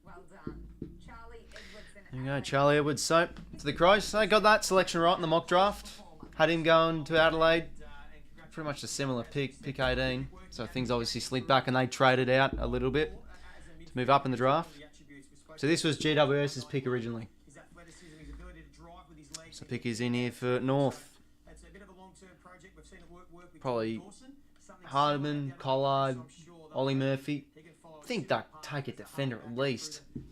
Well done. Charlie Edwards. There you go, Charlie Edwards. So, to the Crows. They got that selection right in the mock draft. Had him going to Adelaide. Pretty much a similar pick 18. So things obviously slid back and they traded out a little bit to move up in the draft. So this was GWS's pick originally. So pick is in here for North. Probably Hardman, Collard, Ollie Murphy. I think they'll take a defender at least. Perhaps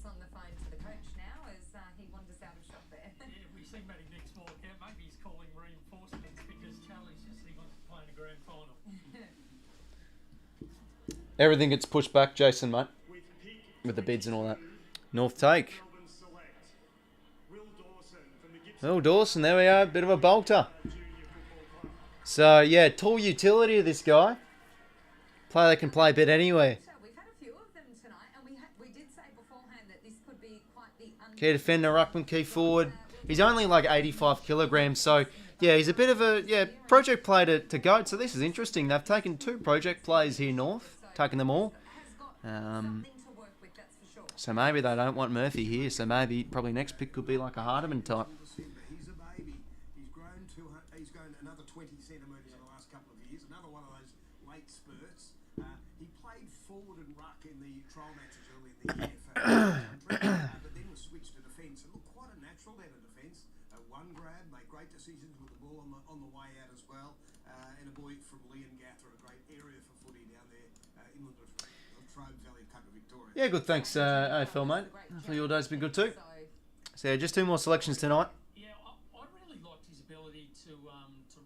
on the phone to the coach now as he wanders out of shot there. Yeah, we see Matty next walk out. Maybe he's calling reinforcements because Charlie's just he wants to play in a grand final. Everything gets pushed back, Jason, mate. With the bids and all that. North take. Will Dawson, there we are. Bit of a bolter. So, yeah, tall utility of this guy. Player that can play a bit anywhere. We've had a few of them tonight, and we did say beforehand that this could be quite the Key defender, ruckman, key forward. He's only like 85 kilograms, so yeah, he's a bit of a project player to go. So this is interesting. They've taken 2 project players here north, taken them all. So maybe they don't want Murphy here. So maybe probably next pick could be like a Hardman type. He's a baby. He's grown another 20 centimetres in the last couple of years. Another one of those late spurts. He played forward and ruck in the trial matches early in the AFL, but then was switched to defence. It looked quite a natural there to defence. One grab, made great decisions with the ball on the way out as well. And a boy from Leongatha, a great area for footy down there inland of Trove Valley, Country Victoria. Yeah, good. Thanks, AFL, mate. Hopefully your day's been good too. So yeah, just 2 more selections tonight. Yeah, I really liked his ability to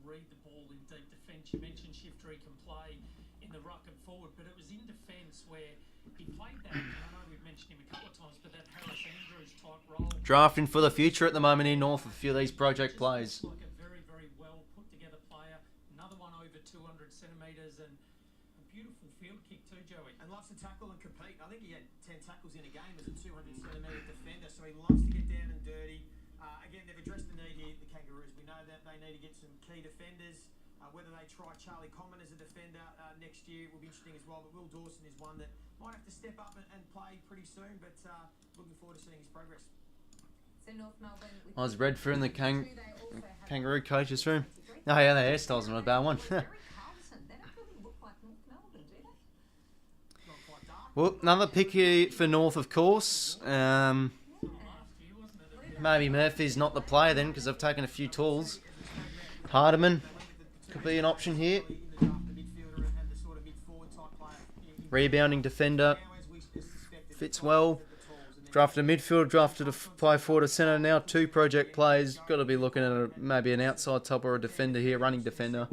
read the ball in deep defence. You mentioned Shifter, he can play in the ruck and forward, but it was in defence where he played that, and I know we've mentioned him a couple of times, but that Harris Andrews type role. Drafting for the future at the moment in North with a few of these project players. Like a very, very well put together player. Another one over 200 centimetres and a beautiful field kick too, Joey. And loves to tackle and compete. I think he had 10 tackles in a game as a 200-centimetre defender, so he loves to get down and dirty. Again, they've addressed the need here, the Kangaroos. We know that they need to get some key defenders. Whether they try Charlie Common as a defender next year will be interesting as well. But Will Dawson is one that might have to step up and play pretty soon, but looking forward to seeing his progress. So North Melbourne. I was read through in the Kangaroo coach's room. Oh yeah, the hairstyle's not a bad one. Well, another pick here for North, of course. Maybe Murphy's not the player then, because I've taken a few tools. Hardman could be an option here. Rebounding defender. Fits well. Drafted a midfield, drafted a play forward, a centre. Now 2 project players. Got to be looking at maybe an outside top or a defender here, running defender.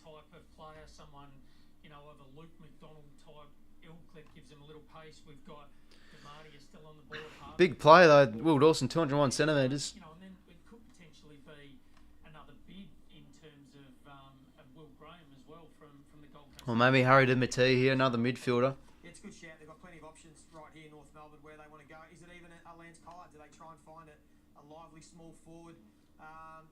Type of player, someone, you know, of a Luke McDonald type 𝐓𝐡𝐞 gives him a little pace. We've got 𝗏𝗏 still on the board. Big player though, Will Dawson, 201 centimetres. You know, and then it could potentially be another bid in terms of Will Graham as well from the Gold Coast. Or maybe 𝗏𝗏 here, another midfielder. Yeah, it's a good shout. They've got plenty of options right here in North Melbourne where they want to go. Is it even a Lance Collard? Do they try and find a lively small forward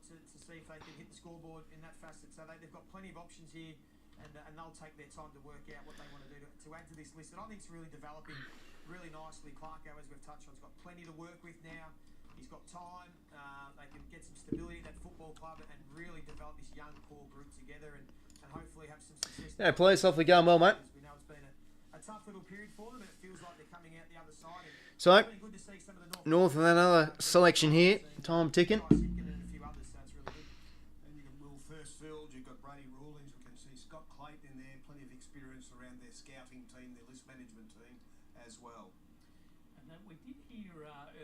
to see if they can hit the scoreboard in that facet? So they've got plenty of options here, and they'll take their time to work out what they want to do to add to this list. And I think it's really developing really nicely. 𝐼𝐶𝐞, as we've touched on, has got plenty to work with now. He's got time. They can get some stability at that football club and really develop this young core group together and hopefully have some success. Yeah, players hopefully going well, mate. We know it's been a tough little period for them, and it feels like they're coming out the other side. And So, it's really good to see some of the north of another selection here. Time ticking. and a few others, so it's really good. And you got Will Firstfield, you've got Brady Rawlings, we can see Scott Clayton in there, plenty of experience around their scouting team, their list management team as well. And that we did hear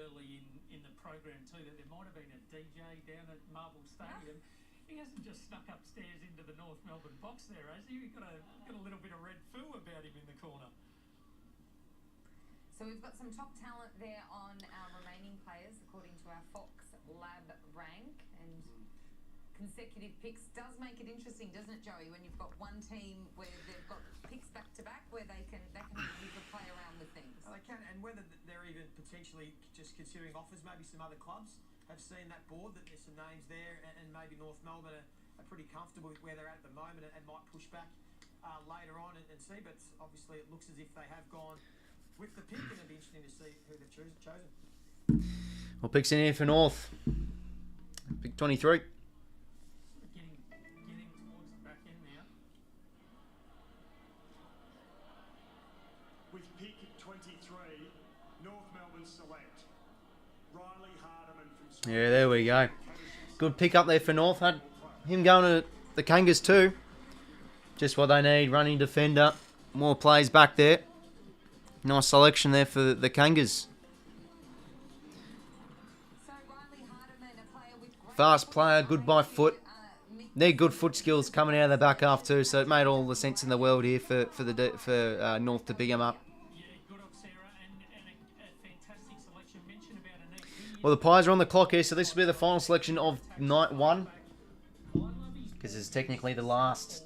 early in the program too that there might have been a DJ down at Marvel Stadium. He hasn't just snuck upstairs into the North Melbourne box there, has he? We've got a little bit of red foo about him in the corner. So we've got some top talent there on our remaining players according to our Fox Lab rank, and consecutive picks does make it interesting, doesn't it, Joey, when you've got one team where they've got picks back to back where they can move the play around with things. They can, and whether they're even potentially just considering offers, maybe some other clubs have seen that board, that there's some names there, and maybe North Melbourne are pretty comfortable with where they're at the moment and might push back later on and see. But obviously it looks as if they have gone with the pick, and it'll be interesting to see who they've chosen. Well, picks in here for North. Pick 23. Getting towards the back end now. With pick 23, North Melbourne select 𝐼𝙗𝐿𝐼𝐻𝐪DMAN from Yeah, there we go. Good pick up there for North. Had him going to the Kangas too. Just what they need. Running defender. More plays back there. Nice selection there for the Kangas. So 𝐼𝙗𝐻𝐪DMAN, a player with great Fast player, good by foot. They're good foot skills coming out of the back half too, so it made all the sense in the world here for North to pick him up. Yeah, good on Sarah, and a fantastic selection. Mention about an Well, the Pies are on the clock here, so this will be the final selection of night one, because it's technically the last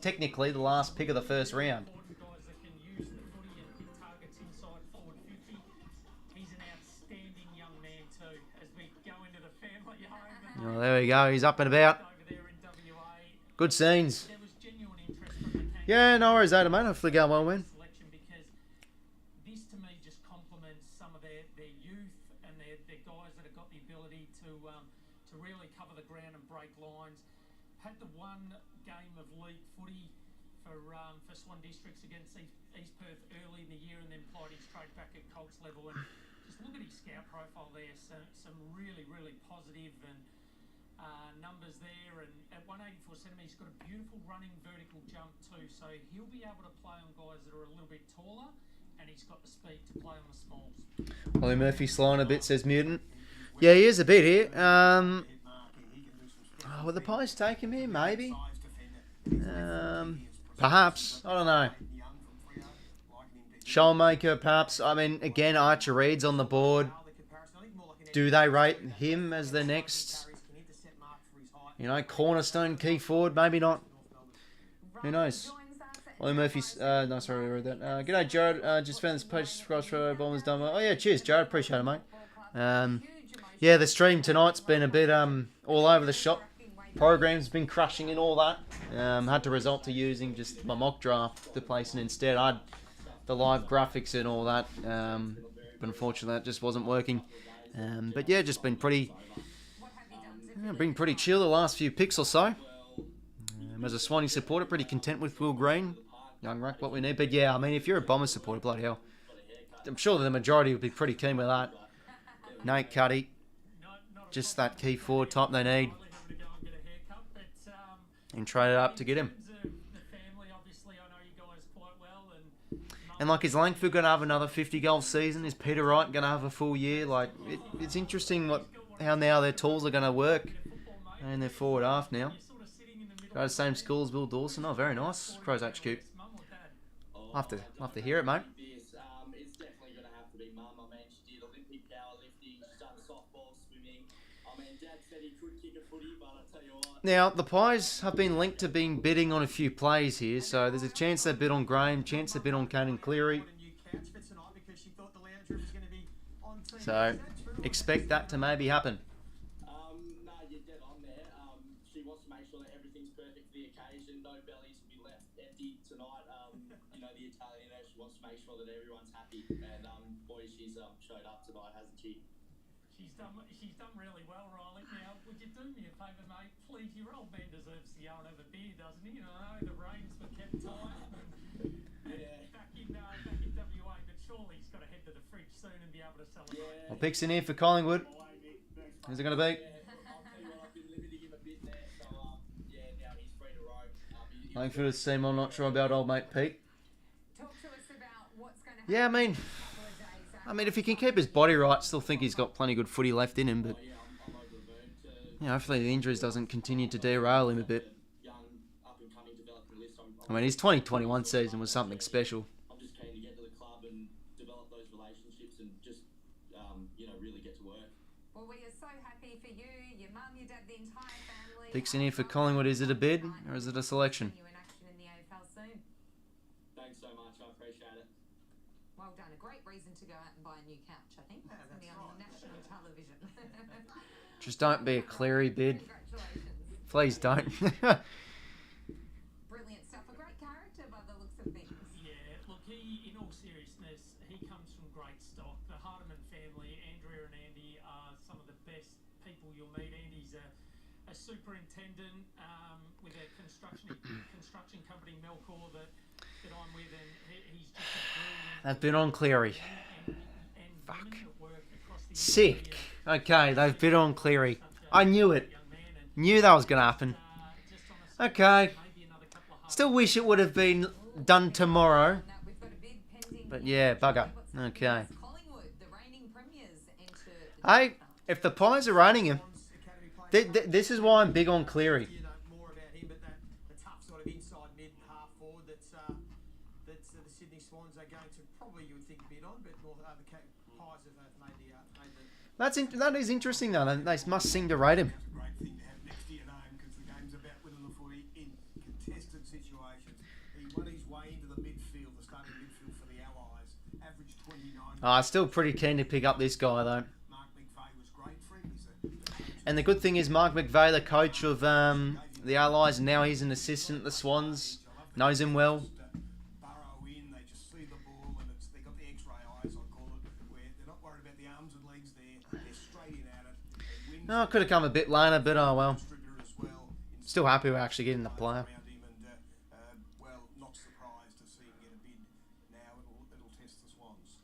pick of the first round. guys that can use the footy and hit targets inside forward 50. He's an outstanding young man too, as we go into the family home. Well, there we go. He's up and about. Over there in WA, Good scenes. there was genuine interest from the Kangas. Yeah, no worries, Adam, mate. Hopefully go well win. Selection, because this to me just complements some of their youth and their guys that have got the ability to really cover the ground and break lines. Had the one game of league footy for Swan Districts against East Perth early in the year, and then played him straight back at Colts level. And just look at his scout profile there. Some really positive and numbers there. And at 184 centimetres, he's got a beautiful running vertical jump too. So he'll be able to play on guys that are a little bit taller, and he's got the speed to play on the smalls. Ollie Murphy slowing a bit, says Mutant. Yeah, he is a bit here. Will the Pies take him here? Maybe. Perhaps. I don't know. Showmaker, perhaps. I mean, again, Archer Reed's on the board. Do they rate him as the next, cornerstone key forward? Maybe not. Who knows? Ollie Murphy's... no, sorry, I read that. G'day, Jared. Just found this page. Subscribe for Bombers done well. Oh, yeah, cheers, Jared. Appreciate it, mate. Yeah, the stream tonight's been a bit all over the shop. Program's been crushing and all that. Had to resort to using just my mock draft to place it instead. I had the live graphics and all that, but unfortunately that just wasn't working. But yeah, just been pretty chill the last few picks or so. As a Swanee supporter, pretty content with Will Green, young ruck, what we need. But yeah, I mean, if you're a Bombers supporter, bloody hell, I'm sure the majority would be pretty keen with that. Nate Cuddy, just that key forward type they need. And trade it up to get him. And like, is Langford going to have another 50-goal season? Is Peter Wright going to have a full year? Like, it's interesting how now their tools are going to work. And they're forward half now. Go to the same school as Will Dawson. Oh, very nice. Crows 𝐲𝐿. I'll have to hear it, mate. It's definitely going to have to be Mum. I mean, she did Olympic powerlifting, she's done softball, swimming. I mean, Dad said he could kick a footy, but I tell you what. Now, the Pies have been linked to being bidding on a few plays here, so there's a chance they bid on Graham, chance they bid on Caden Cleary. So, expect that to maybe happen. No, you're dead on there. She wants to make sure that everything's perfect for the occasion. No bellies to be left empty tonight. The Italian there, she wants to make sure that everyone's happy. And boy, she's showed up tonight, hasn't she? She's done really well, Riley. Now, would you do me a favour, mate? Please, your old man deserves to go and have a beer, doesn't he? I know the reins were kept tight. Back in WA, able to celebrate. Well, picks in here for Collingwood. Who's it going to be? I'll tell you what, I've been limiting him a bit there, so yeah, now he's free to roam. Waiting for the team. I'm not sure about old mate Pete. Talk to us about what's going to happen. Yeah, I I mean, if he can keep his body right, still think he's got plenty of good footy left in him. But Yeah, I'm over the moon to you know, hopefully the injuries doesn't continue to derail him a bit. young, up-and-coming developing list. I mean, his 2021 season was something special. I'm just keen to get to the club and develop those relationships and just, really get to work. Well, we are so happy for you, your mum, your dad, the entire family. Picks in here for Collingwood. Is it a bid or is it a selection? You in action in the AFL soon. Thanks so much, I appreciate it. Well done. A great reason to go out and buy a new couch, I think. That's going to be on national television. Just don't be a Cleary bid. Congratulations. Please don't. Brilliant stuff. A great character by the looks of things. Yeah, look, he, in all seriousness, he comes from great stock. The Hardiman family, Andrea and Andy, are some of the best people you'll meet. Andy's a superintendent with a construction company, Melcor, that I'm with, and he's just a brilliant. They've been on Cleary. And Fuck. women that work across the Sick. Okay, they've bid on Cleary. I knew it. young man, and Knew that was going to happen. just on a Okay. maybe another couple of Still wish it would have been done tomorrow. Now we've got a bid pending. But yeah, bugger. What's Okay. Collingwood, the reigning premiers, enter the Hey, if the Pies are running him, this is why I'm big on Cleary. You know more about him, but the tough sort of inside mid half forward that's the Sydney Swans are going to probably, you would think, bid on, but the Pies have made the That is interesting though. They must seem to rate him. It's a great thing to have next to your name because the game's about winning the footy in contested situations. He won his way into the midfield, the starting midfield for the Allies, averaged 29. Still pretty keen to pick up this guy though. Mark McVeigh was great for him. He's And the good thing is Mark McVeigh, the coach of the Allies, and now he's an assistant at the Swans, knows him well. burrow in, they just see the ball, and they got the X-ray eyes, I call it, where they're not worried about the arms and legs there. They're straight in at it. They win No, could have come a bit later, but oh well. distributor as well. Still happy we're actually getting the player. Around him and, not surprised to see him get a bid now. It'll test the Swans.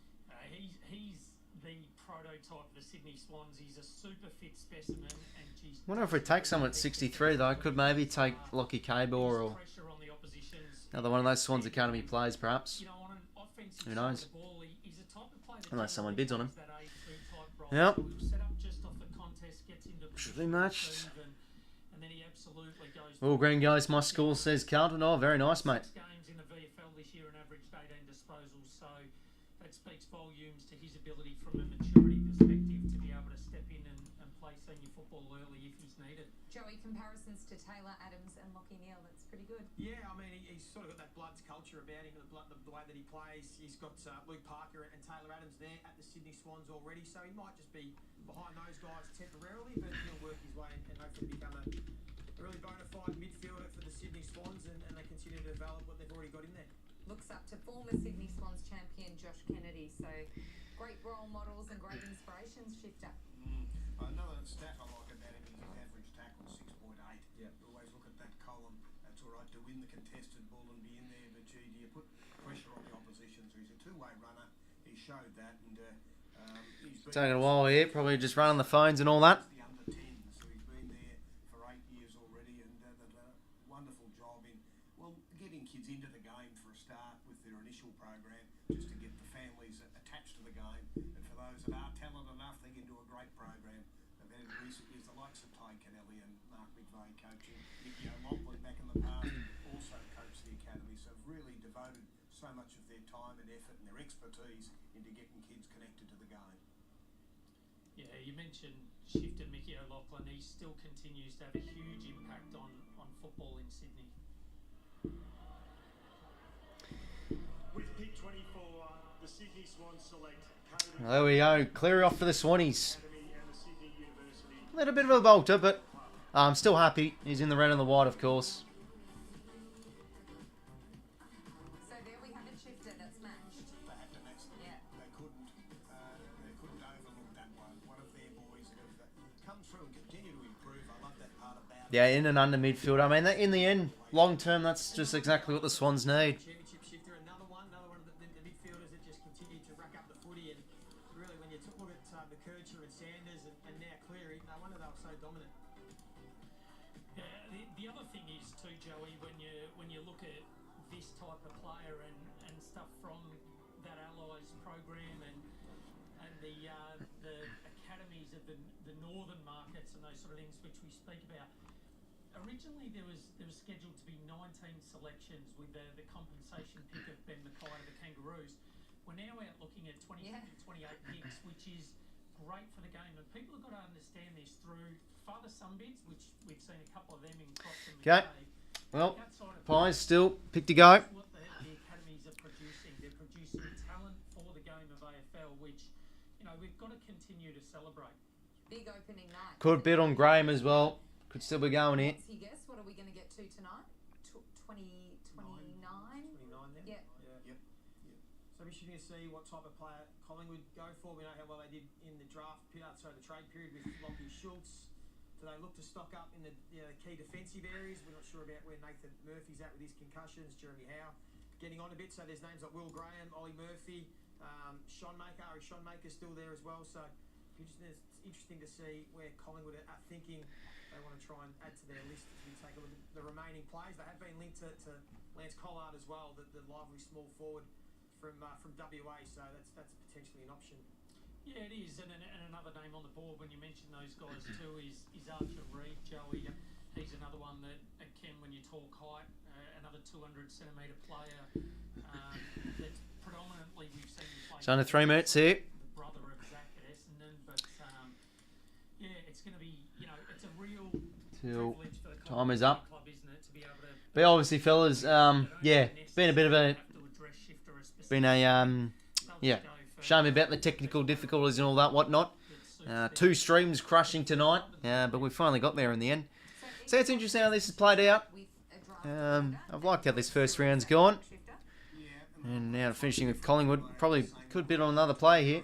he's the prototype of the Sydney Swans. He's a super fit specimen, and geez, Wonder if we take someone at 63 though. Could maybe take 𝗦𝐿𝐴𝐵𝐿 or pressure on the opposition's. another one of those Swans Academy players, perhaps. You know, on an offensive Who knows? side of the ball, he's a type of player that Unless someone bids on him. that A2 type role. Yep. So he'll set up just off the contest, gets into Should position be matched. to move, and then he absolutely goes. All green goes, my school says Carlton. Oh, very nice, mate. 6 games in the VFL this year and averaged 18 disposals, so that speaks volumes to his ability from a maturity perspective to be able to step in and play senior football early if he's needed. Joey, comparisons to Taylor Adams and Lachie Neale, that's pretty good. Yeah, I mean, he's sort of got that Bloods culture about him, the way that he plays. He's got Luke Parker and Taylor Adams there at the Sydney Swans already, so he might just be behind those guys temporarily, but he'll work his way and hopefully become a really bona fide midfielder for the Sydney Swans, and they continue to develop what they've already got in there. Looks up to former Sydney Swans champion Josh Kennedy, so great role models and great inspirations. Shifter. Another stat I like about him is his average tackle 6.8. Yeah. Always look at that column. That's all right to win the contested ball and be in there, but gee, do you put pressure on the opposition? So he's a two-way runner. He showed that, and he's been Taking a while here, probably just running the phones and all that. the under 10, so he's been there for 8 years already, and they've done a wonderful job in getting kids into the game for a start with their initial program, just to get the families attached to the game, and for those that are talented enough, they can do a great program. They've had in recent years the likes of Teqoy and Mark McVeigh coaching, 𝗏𝐿𝐴𝐵𝐿 back in the past, also coached the academy, so have really devoted so much of their time and effort and their expertise into getting kids connected to the game. Yeah, you mentioned shifter Mickey O'Loughlin. He still continues to have a huge impact on football in Sydney. With pick 24, the Sydney Swans select Well, there we go. Cleary off for the Swannies. Academy and the Sydney University. A little bit of a bolter, but I'm still happy. He's in the red and the white, of course. So there we have a shifter that's matched. They had to match them. Yeah. They couldn't overlook that one. One of their boys that have come through and continue to improve. I love that part about Yeah, in and under midfield. I mean, in the end, long term, that's just exactly what the Swans need. Championship shifter, another one of the midfielders that just continue to rack up the footy, and really when you 𝐓𝐡𝐞 and Sanders and now Cleary. No wonder they were so dominant. Yeah, the other thing is too, Joey, when you look at this type of player and stuff from that Allies program and the academies of the northern markets and those sort of things which we speak about. Originally there was scheduled to be 19 selections with the compensation pick of 𝐵𝐵𝐵𝗹 the Kangaroos. We're now out looking at 27, 28 picks, which is great for the game. And people have got to understand this through father son bids, which we've seen a couple of them in Cross and Okay. Well, Pies still pick to go. What the academies are producing, they're producing talent for the game of AFL, which, you know, we've got to continue to celebrate. Big opening night. Could bid on Graham as well. Could still be going here. What's your guess? What are we going to get to tonight? 29? 29 then? Yeah. Yep. So it'll be interesting to see what type of player Collingwood go for. We know how well they did in the the trade period with 𝐼𝐻𝐿𝐴. Do they look to stock up in the key defensive areas? We're not sure about where Nathan Murphy's at with his concussions. Jeremy Howe getting on a bit. So there's names like Will Graham, Ollie Murphy, 𝐼𝐻𝐿𝐴 still there as well. So it's interesting to see where Collingwood are thinking they want to try and add to their list as we take a look at the remaining players. They have been linked to Lance Collard as well, the lively small forward from WA. So that's potentially an option. Yeah, it is, and another name on the board when you mention those guys too is Archer Reid, Joey. He's another one that, again, when you talk height, another 200-centimetre player that's predominantly we've seen him play. It's under 3 minutes here. The brother of Zach at Essendon, but yeah, it's going to be, you know, it's a real privilege for the time is up. club, isn't it, to be able to. But obviously, fellas, yeah, been a bit of a, shame about the technical difficulties and all that whatnot. 2 streams crushing tonight, but we finally got there in the end. So it's interesting how this has played out. I've liked how this first round's gone. And now finishing with Collingwood. Probably could bid on another player here.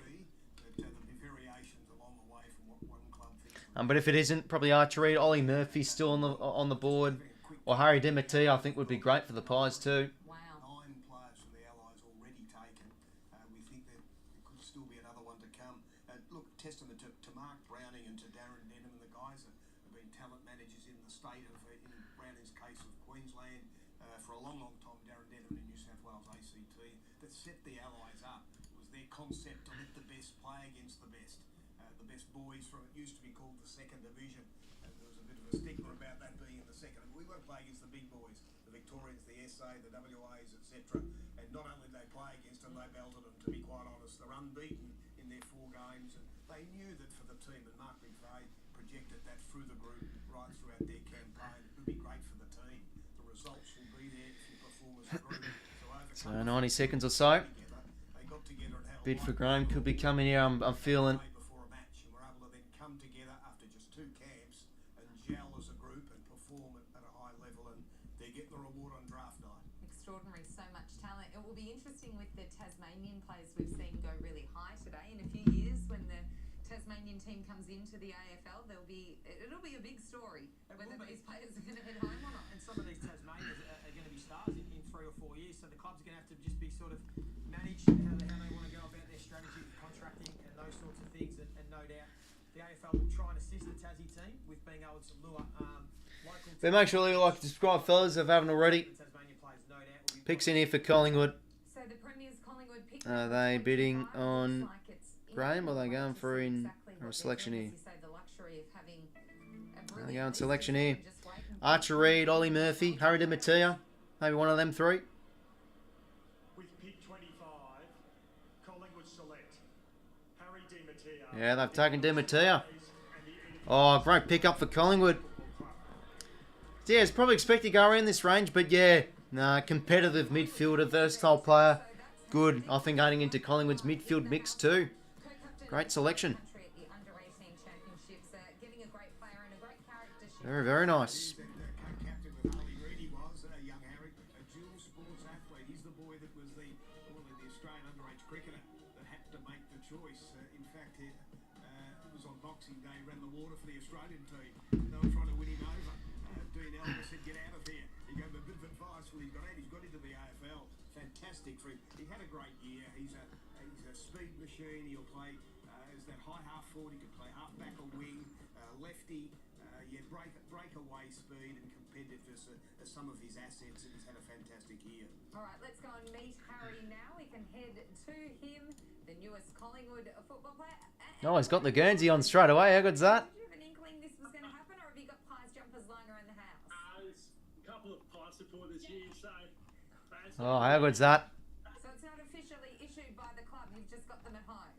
But if it isn't, probably Archer Reid, Ollie Murphy still on the board. Or Harry 𝐷𝐸𝐷, I think would be great for the Pies too. Testament to Mark Browning and to Darren Denham, and the guys have been talent managers in the state of, in Browning's case of Queensland, for a long, long time. Darren Denham in New South Wales ACT, that set the Allies up. It was their concept to let the best play against the best boys from, it used to be called the second division, and there was a bit of a stigma about that being in the second. We won't play against the big boys, the Victorians, the SA, the WAs, etc. And not only did they play against them, they belted them, to be quite honest. They're unbeaten in their 4 games. And they knew that for the team, and Mark McVeigh projected that through the group right throughout their campaign. It would be great for the team. The results will be there if you perform as a group. So 90 seconds or so. They got together and had a Bid for Graham could be coming here. I'm feeling. Before a match, and were able to then come together after just 2 camps and gel as a group and perform at a high level, and they're getting the reward on draft night. Extraordinary, so much talent. It will be interesting with the Tasmanian players we've seen go really high today. In a few years, when the Tasmanian team comes into the AFL, it'll be a big story whether these players are going to head home or not. And some of these Tasmanians are going to be stars in 3 or 4 years, so the club's going to have to just be sort of managed how they want to go about their strategy, contracting and those sorts of things, and no doubt the AFL will try and assist the Tassie team with being able to lure local. But make sure you like to subscribe, fellas, if you haven't already. Tasmanian players, no doubt, will be Picks in here for Collingwood. So the Premier's Collingwood pick. Are they bidding on Graham, or are they going for a selection here? They go on selection here. Archer Reid, Ollie Murphy, Harry 𝐷𝐸𝐷, maybe one of them 3. With pick 25, Collingwood select Harry 𝐷𝐸𝐷. Yeah, they've taken 𝐷𝐸𝐷. Oh, great pickup for Collingwood. So yeah, it's probably expected to go around this range, but yeah, competitive midfielder, versatile player. Good, I think, adding into Collingwood's midfield mix too. Great selection. Very, very nice. Co-captain with Harley Reid, he was young Harry, a dual sports athlete. He's the boy that was the Australian underage cricketer that had to make the choice. In fact, it was on Boxing Day, ran the water for the Australian team. They were trying to win him over. Dean Elvis said, "Get out of here." He gave him a bit of advice. Well, he's got into the AFL. Fantastic for him. He had a great year. He's a speed machine. He'll play Is that high half forward, he could play half back or wing, lefty, breakaway speed and competitiveness are some of his assets, and he's had a fantastic year. All right, let's go and meet Harry now. We can head to him, the newest Collingwood football player. Oh, he's got the Guernsey on straight away. How good's that? Did you have an inkling this was going to happen, or have you got Pies jumpers lying around the house? There's a couple of Pie supporters here, so... Oh, how good's that? So it's not officially issued by the club, you've just got them at home.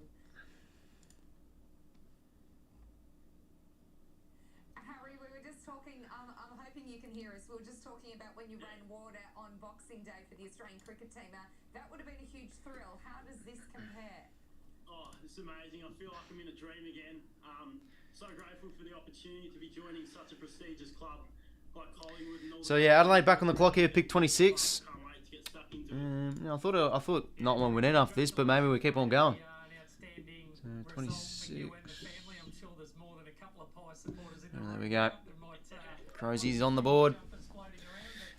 Harry, we were just talking, I'm hoping you can hear us, we were just talking about when you ran water on Boxing Day for the Australian cricket team. That would have been a huge thrill. How does this compare? Oh, it's amazing. I feel like I'm in a dream again. So grateful for the opportunity to be joining such a prestigious club like Collingwood. And all So yeah, Adelaide back on the clock here, pick 26. Can't wait to get stuck into it. I thought not long would end after this, but maybe we keep on going. Outstanding 26. I'm sure there's more than a couple of Pie supporters in the There room we go. that might, Crozie's on the board. jumpers floating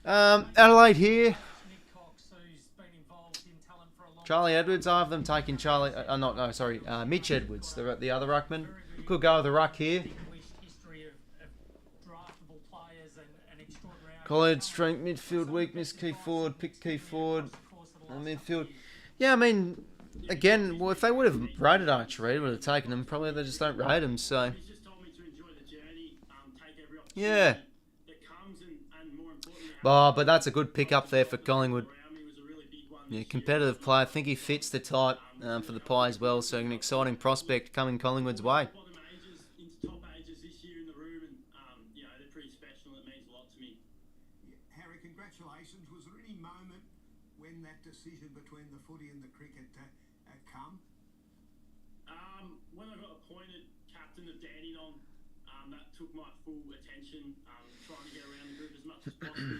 around, but Adelaide here. Nick Cox, who's been involved in talent for a long Charlie Edwards. I have them taking Mitch Edwards, the other ruckman. Could go with the ruck here. distinguished history of draftable players and extraordinary College, strength, midfield, weakness, key forward, pick key forward, midfield. Yeah, I mean, again, well, if they would have rated Archery, would have taken them. Probably they just don't rate them, so. He's just told me to enjoy the journey, take every opportunity Yeah. that comes, and more importantly, But that's a good pick up there for Collingwood. around me was a really big one. Yeah, competitive player. I think he fits the type for the Pie as well, so an exciting prospect coming Collingwood's way. Bottom ages into top ages this year in the room, and they're pretty special. It means a lot to me. Harry, congratulations. Was there any moment when that decision between the footy and the cricket come? When I got appointed captain of Dandenong, that took my full attention. Trying to get around the group as much as possible,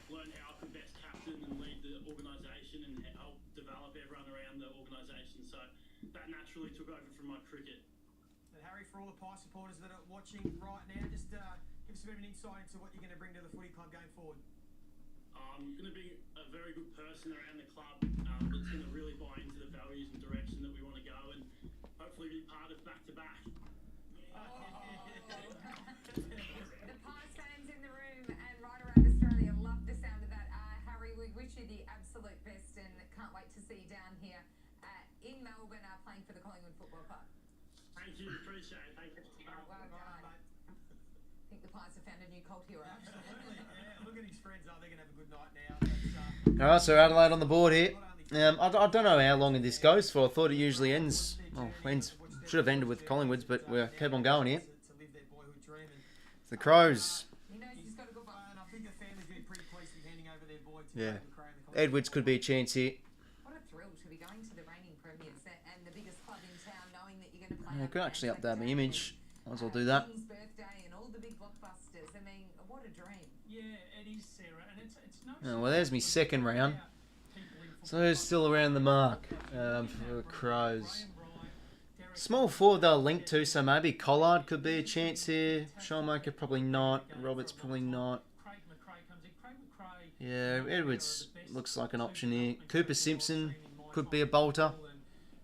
learn how I could best captain and lead the organisation and help develop everyone around the organisation. So that naturally took over from my cricket. And Harry, for all the Pie supporters that are watching right now, just give us a bit of an insight into what you're going to bring to the footy club going forward. I'm going to be a very good person around the club that's going to really buy into the values and direction that we want to go, and hopefully be part of back-to-back. The Pies fans in the room and right around Australia love the sound of that. Harry, we wish you the absolute best and can't wait to see you down here in Melbourne playing for the Collingwood Football Club. Thank you, appreciate it. Thank you. Well done. I think the Pies have found a new cult hero. Yeah, look at his friends. They're going to have a good night now. All right, so Adelaide on the board here. I don't know how long this goes for. I thought it usually ends. Should have ended with Collingwood's, but we'll keep on going here. To live their boyhood dream. And The Crows. He knows he's got a good one. I think the family's been pretty pleased to be handing over their boy to Yeah. David Cray and the Collingwood. Edwards could be a chance here. What a thrill to be going to the reigning premiers and the biggest club in town, knowing that you're going to play. I could actually update my image. Might as well do that. King's birthday and all the big blockbusters. I mean, what a dream. Yeah, it is, Sarah, and it's no. Oh, well, there's me second round. So it's still around the mark for the Crows. Small forward they'll link to, so maybe Collard could be a chance here. Showmaker probably not. Roberts probably not. Yeah, Edwards looks like an option here. Cooper Simpson could be a bolter.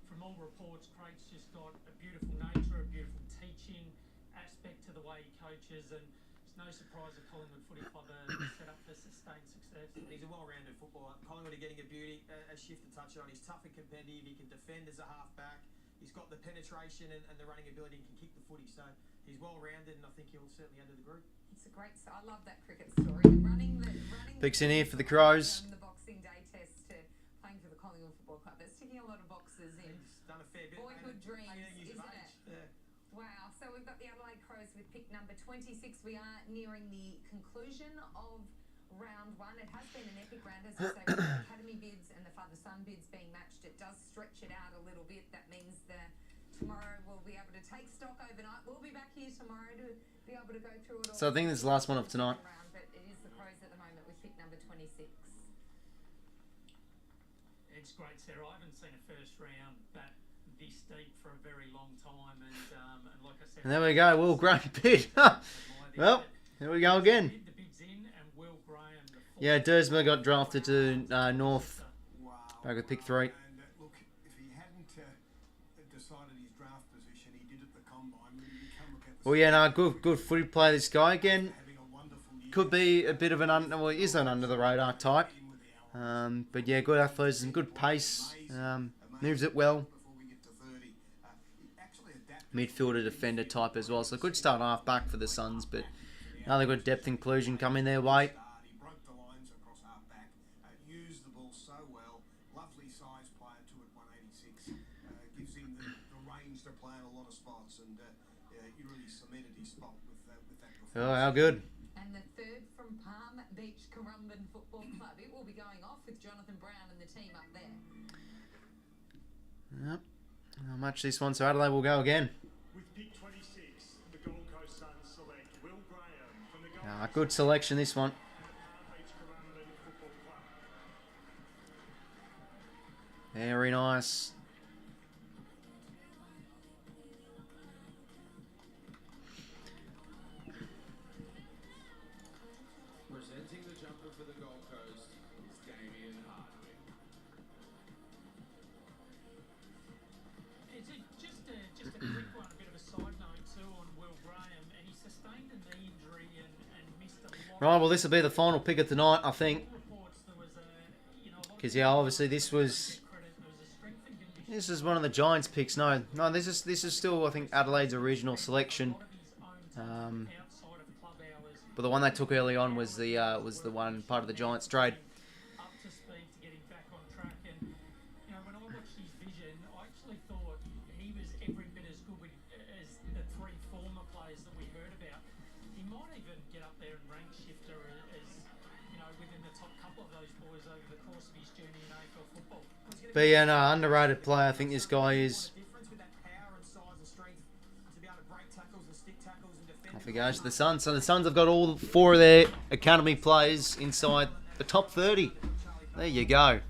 From all reports, Craig's just got a beautiful nature, a beautiful teaching aspect to the way he coaches, and it's no surprise that Collingwood Footy Club are set up for sustained success. He's a well-rounded footballer. Collingwood are getting a beauty, a shift to touch on. He's tough and competitive. He can defend as a half-back. He's got the penetration and the running ability and can kick the footy. So he's well-rounded, and I think he'll certainly add to the group. It's a great. I love that cricket story. Running Picks in here for the Crows. From the Boxing Day test to playing for the Collingwood Football Club. That's ticking a lot of boxes in He's done a fair bit. boyhood dreams, 18 years isn't of it? age. Yeah. Wow. So we've got the Adelaide Crows with pick number 26. We are nearing the conclusion of round one. It has been an epic round, as you say, with the academy bids and the father-son bids being matched. It does stretch it out a little bit. That means that tomorrow we'll be able to take stock overnight. We'll be back here tomorrow to be able to go through it all. So I think this is the last one of tonight. But it is the Crows at the moment with pick number 26. It's great, Sarah. I haven't seen a first round bat this deep for a very long time, and like I said, And there we go, Will Graham bid. Well, here we go again. the bid's in, and Will Graham, the Yeah, Dersma got drafted to North. Wow. Back with pick 3. And look, if he hadn't decided his draft position. He did at the combine. When he become a Well, yeah, no, good footy player. This guy again having a wonderful year. could be a bit of an well, he is an under the radar type. But yeah, good athleticism, good pace. Moves it well. Before we get to 30, he actually adapted. Midfielder, defender type as well. So good start half back for the Suns, but now they've got depth inclusion coming their way. He broke the lines across half back. Used the ball so well. Lovely size player too at 186. Gives him the range to play in a lot of spots, and he really cemented his spot with that performance. Oh, how good. And the third from Palm Beach Currumbin Football Club. It will be going off with Jonathan Brown and the team up there. Yep. I'll match this one, so Adelaide will go again. With pick 26, the Gold Coast Suns select Will Graham from the Gold Good selection, this one. Palm Beach Currumbin Football Club. Very nice. Presenting the jumper for the Gold Coast is 𝐓𝐴𝐷𝐼𝐴. It's just a quick one, a bit of a side note too on Will Graham, and he sustained a knee injury and missed a lot. Right, well, this will be the final pick of the night, I think. Reports there was Because, yeah, obviously this was... This is one of the Giants' picks. No, this is still, I think, Adelaide's original selection. But the one they took early on was the one part of the Giants trade. up to speed to get him back on track. And when I watched his vision, I actually thought he was every bit as good as the three former players that we heard about. He might even get up there and rank shifter as within the top couple of those boys over the course of his journey in AFL football. But yeah, no, underrated player. I think this guy is. Off he goes to the Suns. So the Suns have got all four of their academy players inside the top 30. There you go.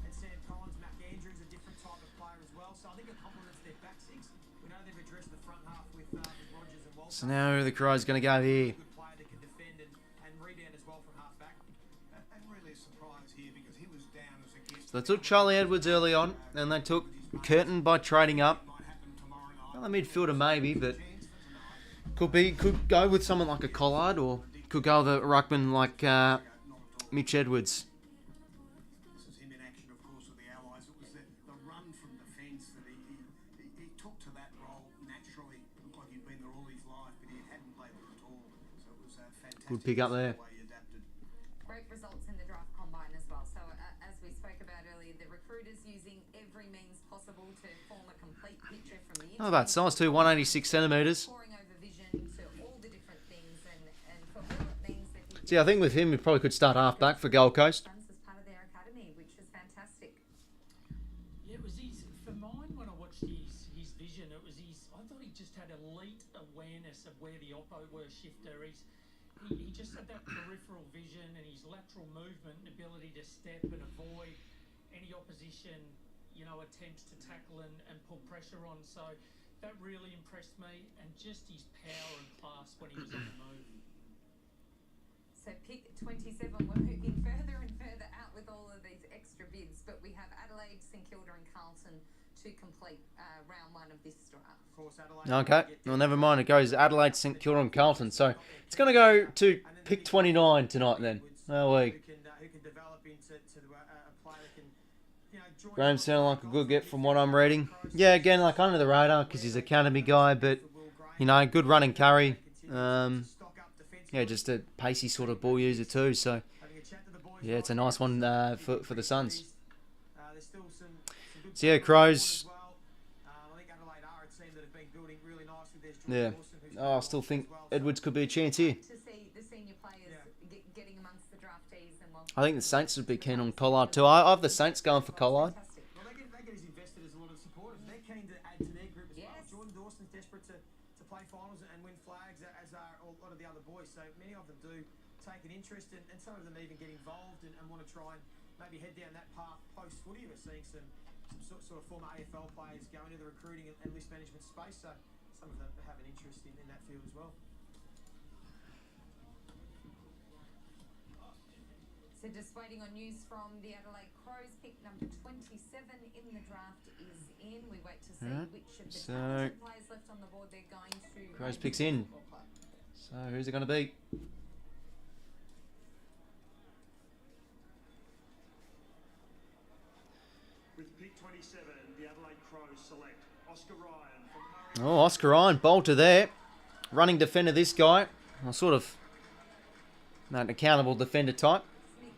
So now the Crows going to go here. So they took Charlie Edwards early on, and they took Curtin by trading up. Well, a midfielder maybe, but could go with someone like a Collard, or could go with a ruckman like Mitch Edwards. This is him in action, of course, with the Allies. It was the run from defence that he took to that role naturally. It looked like he'd been there all his life, but he hadn't played there at all. So it was fantastic. Good pick up there. The way he adapted. Great results in the draft combine as well. So as we spoke about earlier, the recruiters using every means possible to form a complete picture from the Not bad size too, 186 centimetres. poring over vision to all the different things, and for Will it means that he See, I think with him, he probably could start half back for Gold Coast. as part of their academy, which is fantastic. Yeah, it was for mine when I watched his vision, it was I thought he just had elite awareness of where the oppo were shifter. He just had that peripheral vision, and his lateral movement and ability to step and avoid any opposition, attempts to tackle and pull pressure on. So that really impressed me, and just his power and class when he was on the move. So pick 27, we're moving further and further out with all of these extra bids, but we have Adelaide, St Kilda and Carlton to complete round one of this draft. Okay, well, never mind. It goes Adelaide, St Kilda and Carlton. So it's going to go to pick 29 tonight then. Oh, wait. Graham sounded like a good get from what I'm reading. Yeah, again, like under the radar because he's an academy guy, but, good run and carry. Yeah, just a pacey sort of ball user too. So, yeah, it's a nice one for the Suns. So, yeah, Crows. Yeah. Oh, I still think Edwards could be a chance here. To see the senior players getting amongst the draftees, and I think the Saints would be keen on Collard too. I have the Saints going for Collard. fantastic. Well, they get his invested as a lot of supporters. They're keen to add to their group as well. Yes. Jordan Dawson's desperate to play finals and win flags, as are a lot of the other boys. So many of them do take an interest, and some of them even get involved and want to try and maybe head down that path post-footy. We're seeing some sort of former AFL players go into the recruiting and list management space. So some of them have an interest in that field as well. So just waiting on news from the Adelaide Crows. Pick number 27 in the draft is in. We wait to see which of the talented players left on the board they're going to. Crows picks in. So who's it going to be? With pick 27, the Adelaide Crows select Oscar Ryan from Oh, Oscar Ryan, bolter there. Running defender, this guy. Well, sort of an accountable defender type.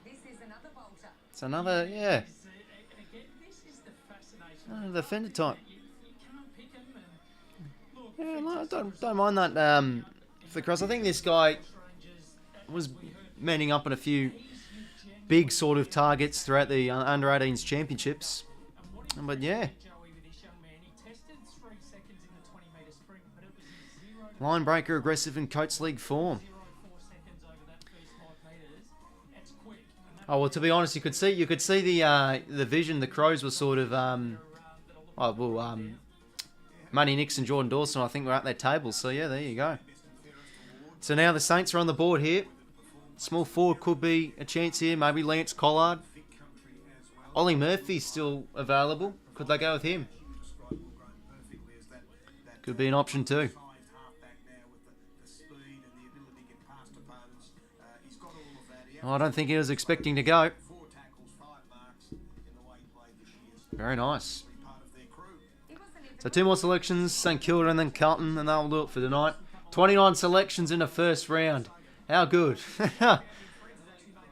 This is another bolter. It's another, yeah. Again, this is the fascination. Another defender type. You can't pick him. And look, Yeah, no, don't mind that for the Cross. I think this guy was manning up on a few big sort of targets throughout the under-18s championships. But yeah. Line breaker, aggressive in Coates League form. Oh well, to be honest, you could see the vision. The Crows were sort of Matty Nixon, Jordan Dawson, I think, were at their tables. So yeah, there you go. So now the Saints are on the board here. Small forward could be a chance here. Maybe Lance Collard. Ollie Murphy's still available. Could they go with him? Could be an option too. Oh, I don't think he was expecting to go. Very nice. So 2 more selections, St Kilda and then Carlton, and that'll do it for tonight. 29 selections in the first round. How good.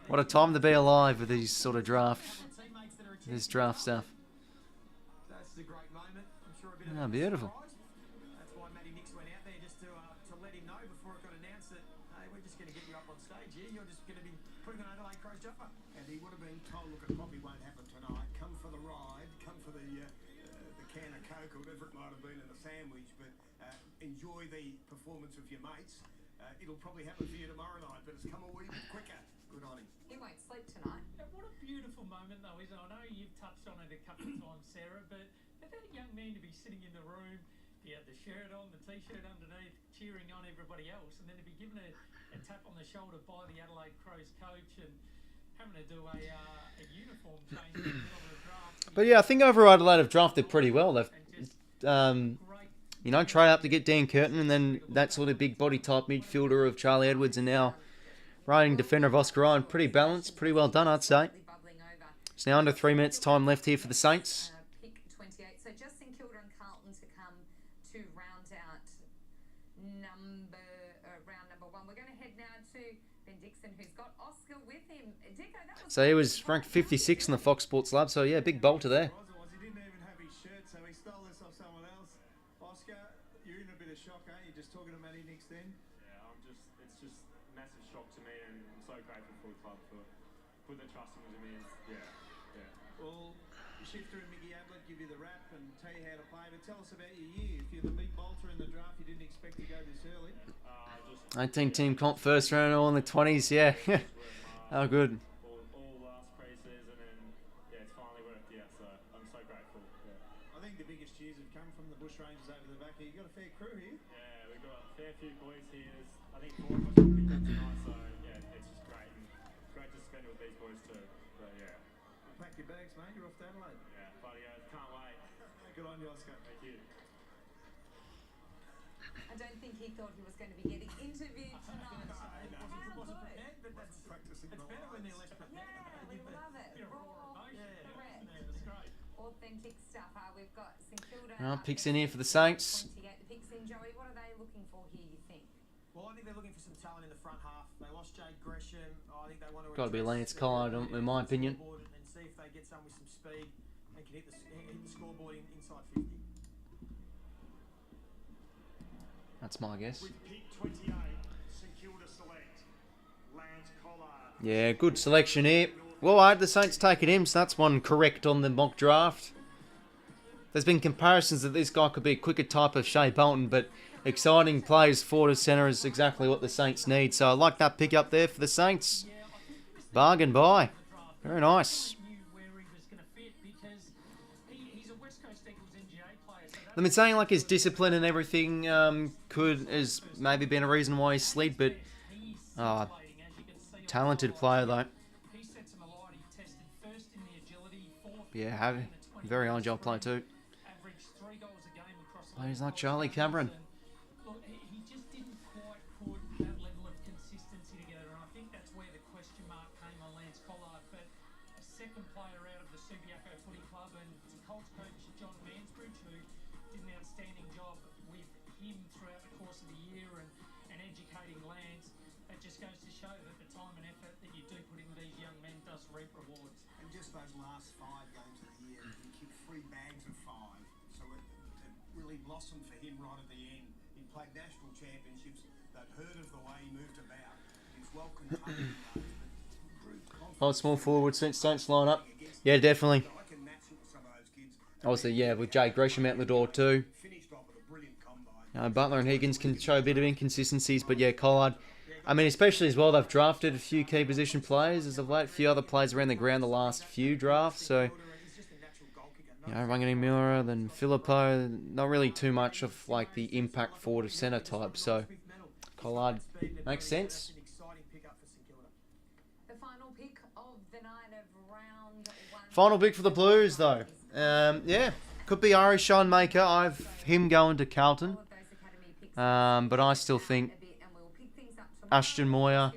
What a time to be alive with these sort of this draft stuff. Oh, beautiful. That's why Matty Nix went out there, just to let him know before it got announced that, hey, we're just going to get you up on stage here. You're just going to be putting on Adelaide Crows jumper. And he would have been told, look, it probably won't happen tonight. Come for the ride, come for the can of Coke or whatever it might have been in the sandwich, but enjoy the performance of your mates. It'll probably happen for you tomorrow night, but it's come a wee bit quicker. Good on him. He won't sleep tonight. What a beautiful moment, though, isn't it? I know you've touched on it a couple of times, Sarah, but for that young man to be sitting in the room, he had the shirt on, the T-shirt underneath, cheering on everybody else, and then to be given a tap on the shoulder by the Adelaide Crows coach and having to do a uniform change in the middle of the draft. But yeah, I think overall Adelaide have drafted pretty well. They've, trade up to get Dan Curtin, and then that sort of big body type midfielder of Charlie Edwards, and now riding defender of Oscar Ryan. Pretty balanced, pretty well done, I'd say. It's now under 3 minutes time left here for the Saints. Pick 28. So just St Kilda and Carlton to come to round out round number 1. We're going to head now to Ben Dixon, who's got Oscar with him. Dicko, that was So he was ranked 56 in the Fox Sports Lab. So yeah, big bolter there. He didn't even have his shirt, so he stole this off someone else. Oscar, you're in a bit of shock, eh? You're just talking to Matty Nix then? Yeah, it's just a massive shock to me, and I'm so grateful for the club for putting the trust into me. Yeah. Well, Shifter and Mickey Ablett give you the rap and tell you how to play, but tell us about your year. If you're the big bolter in the draft, you didn't expect to go this early. 18-team comp first round, all in the 20s, yeah. Oh, good. All last pre-season, and yeah, it's finally worked out, so I'm so grateful. Yeah. I think the biggest cheers have come from the Bush Rangers over the back here. You've got a fair crew here. Yeah, we've got a fair few boys here. I think 4 of us will pick up tonight, so yeah, it's just great. And great to spend with these boys too. So yeah. Pack your bags, mate. You're off to Adelaide. Yeah, bloody oath. Can't wait. Good on you, Oscar. Thank you. I don't think he thought he was going to be getting interviewed tonight. He wasn't prepared, but it's better when they're less prepared. Yeah, we love it. Raw, correct. That's great. Authentic stuff. We've got St Kilda. Picks in here for the Saints. 28. The picks in, Joey. What are they looking for here, you think? Well, I think they're looking for some talent in the front half. They lost JDOD. I think they want to Got to be Lance address Collard, in my opinion. and see if they get some with some speed and can hit the scoreboard inside 50. That's my guess. With pick 28, St Kilda select Lance Collard. Yeah, good selection here. Well, I had the Saints taking him, so that's one correct on the mock draft. There's been comparisons that this guy could be a quicker type of Shea Bolton, but exciting plays forward to centre is exactly what the Saints need. So I like that pick up there for the Saints. Bargain buy. Very nice. I've been saying like his discipline and everything has maybe been a reason why he's slid, but talented player though. He sets Yeah, very agile player too. Averaged 3 goals a game across Players like Charlie Cameron. Look, he just didn't quite put that level of consistency together, and I think that's where the question mark came on Lance Collard. But a second player out of the 𝐓𝐴𝐶 Footy Club, and to Colts coach John Mansbridge, who did an outstanding job with him throughout the course of the year and educating Lance, it just goes to show that the time and effort that you do put into these young men does reap rewards. And just those last 5 games of the year, he kicked 3 bags of 5. So it really blossomed for him right at the end. He played national championships. They'd heard of the way he moved about. He was well contained in those. Oh, small forward since Saints line up. Yeah, definitely. I can match it with some of those kids. Obviously, yeah, with Jay Gresham out the door too. Finished off with a brilliant combine. Butler and Higgins can show a bit of inconsistencies, but yeah, Collard. I mean, especially as well, they've drafted a few key position players as of late. A few other players around the ground the last few drafts. So, you know, 𝗏𝐼𝐴𝐶𝐾, then 𝐵𝐵𝐿𝐴𝐴𝐵, not really too much of like the impact forward of centre type. So, Collard makes sense. The final pick of the night of round 1. Final pick for the Blues, though. Yeah, could be 𝗏𝐼𝐴𝐶. I've him going to Carlton. But I still think 𝐼𝐴𝐶.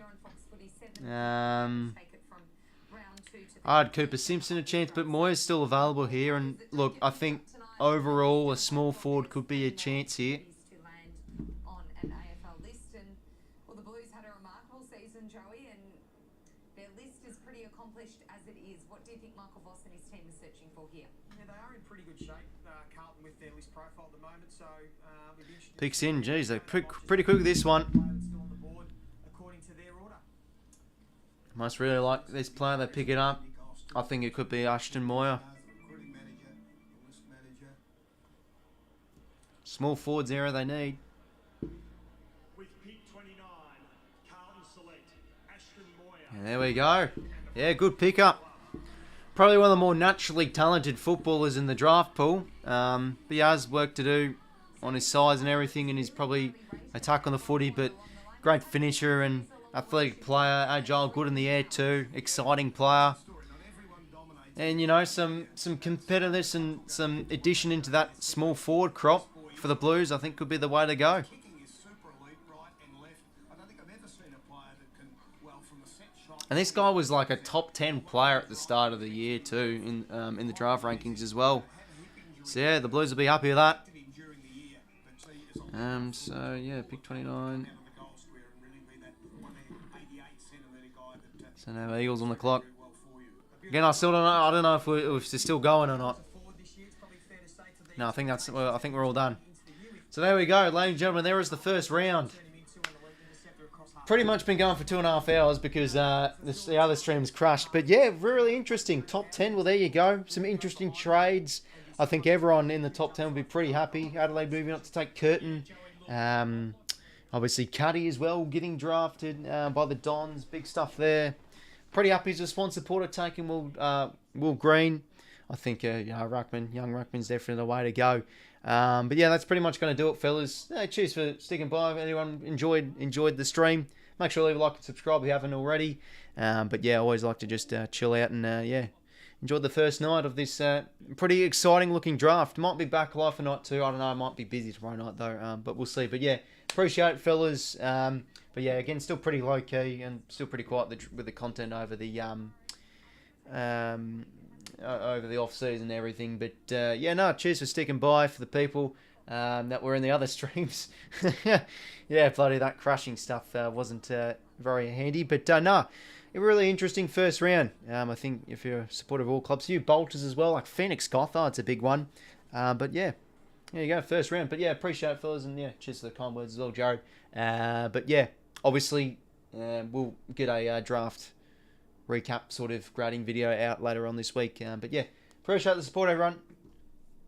I'd Cooper Simpson a chance, but Moya's still available here. And look, I think overall a small forward could be a chance here. To land on an AFL list, and well, the Blues had a remarkable season, Joey, and their list is pretty accomplished as it is. What do you think Michael Voss and his team are searching for here? Yeah, they are in pretty good shape, Carlton, with their list profile at the moment. So we'll be interested. Picks in, geez, they're pretty quick with this one. Still on the board according to their order. Must really like this player. They pick it up. I think it could be Ashton Moya. Small forwards area they need. With pick 29, Carlton select Ashton Moya. And there we go. Yeah, good pickup. Probably one of the more naturally talented footballers in the draft pool. But he has work to do on his size and everything, and he's probably attack on the footy, but great finisher and athletic player, agile, good in the air too, exciting player. And, you know, some competitiveness and some addition into that small forward crop for the Blues, I think could be the way to go. And this guy was like a top 10 player at the start of the year too, in the draft rankings as well. So yeah, the Blues will be happy with that. So yeah, pick 29. So now Eagles on the clock. Again, I still don't know. I don't know if they're still going or not. No, I think we're all done. So there we go, ladies and gentlemen. There is the first round. Pretty much been going for 2.5 hours because the other streams crashed. But yeah, really interesting. Top 10. Well, there you go. Some interesting trades. I think everyone in the top 10 will be pretty happy. Adelaide moving up to take Curtin. Obviously, Cuddy as well getting drafted by the Dons. Big stuff there. Pretty happy as a Swan supporter taking Will Green. I think young Ruckman's definitely the way to go. But yeah, that's pretty much going to do it, fellas. Cheers for sticking by. If anyone enjoyed the stream, make sure to leave a like and subscribe if you haven't already. But yeah, I always like to just chill out and yeah, enjoyed the first night of this pretty exciting looking draft. Might be back live for night 2. I don't know. I might be busy tomorrow night though. But we'll see. But yeah, appreciate it, fellas. But yeah, again, still pretty low key and still pretty quiet with the content over the off season and everything. But yeah, no, cheers for sticking by for the people that were in the other streams. Yeah, bloody that crashing stuff wasn't very handy. But no, a really interesting first round. I think if you're a supporter of all clubs, you bolters as well, like Phoenix Gothard, it's a big one. But yeah, there you go, first round. But yeah, appreciate it, fellas, and yeah, cheers for the kind words as well, Jared. But yeah, obviously we'll get a draft recap sort of grading video out later on this week. But yeah, appreciate the support, everyone.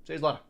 See you later.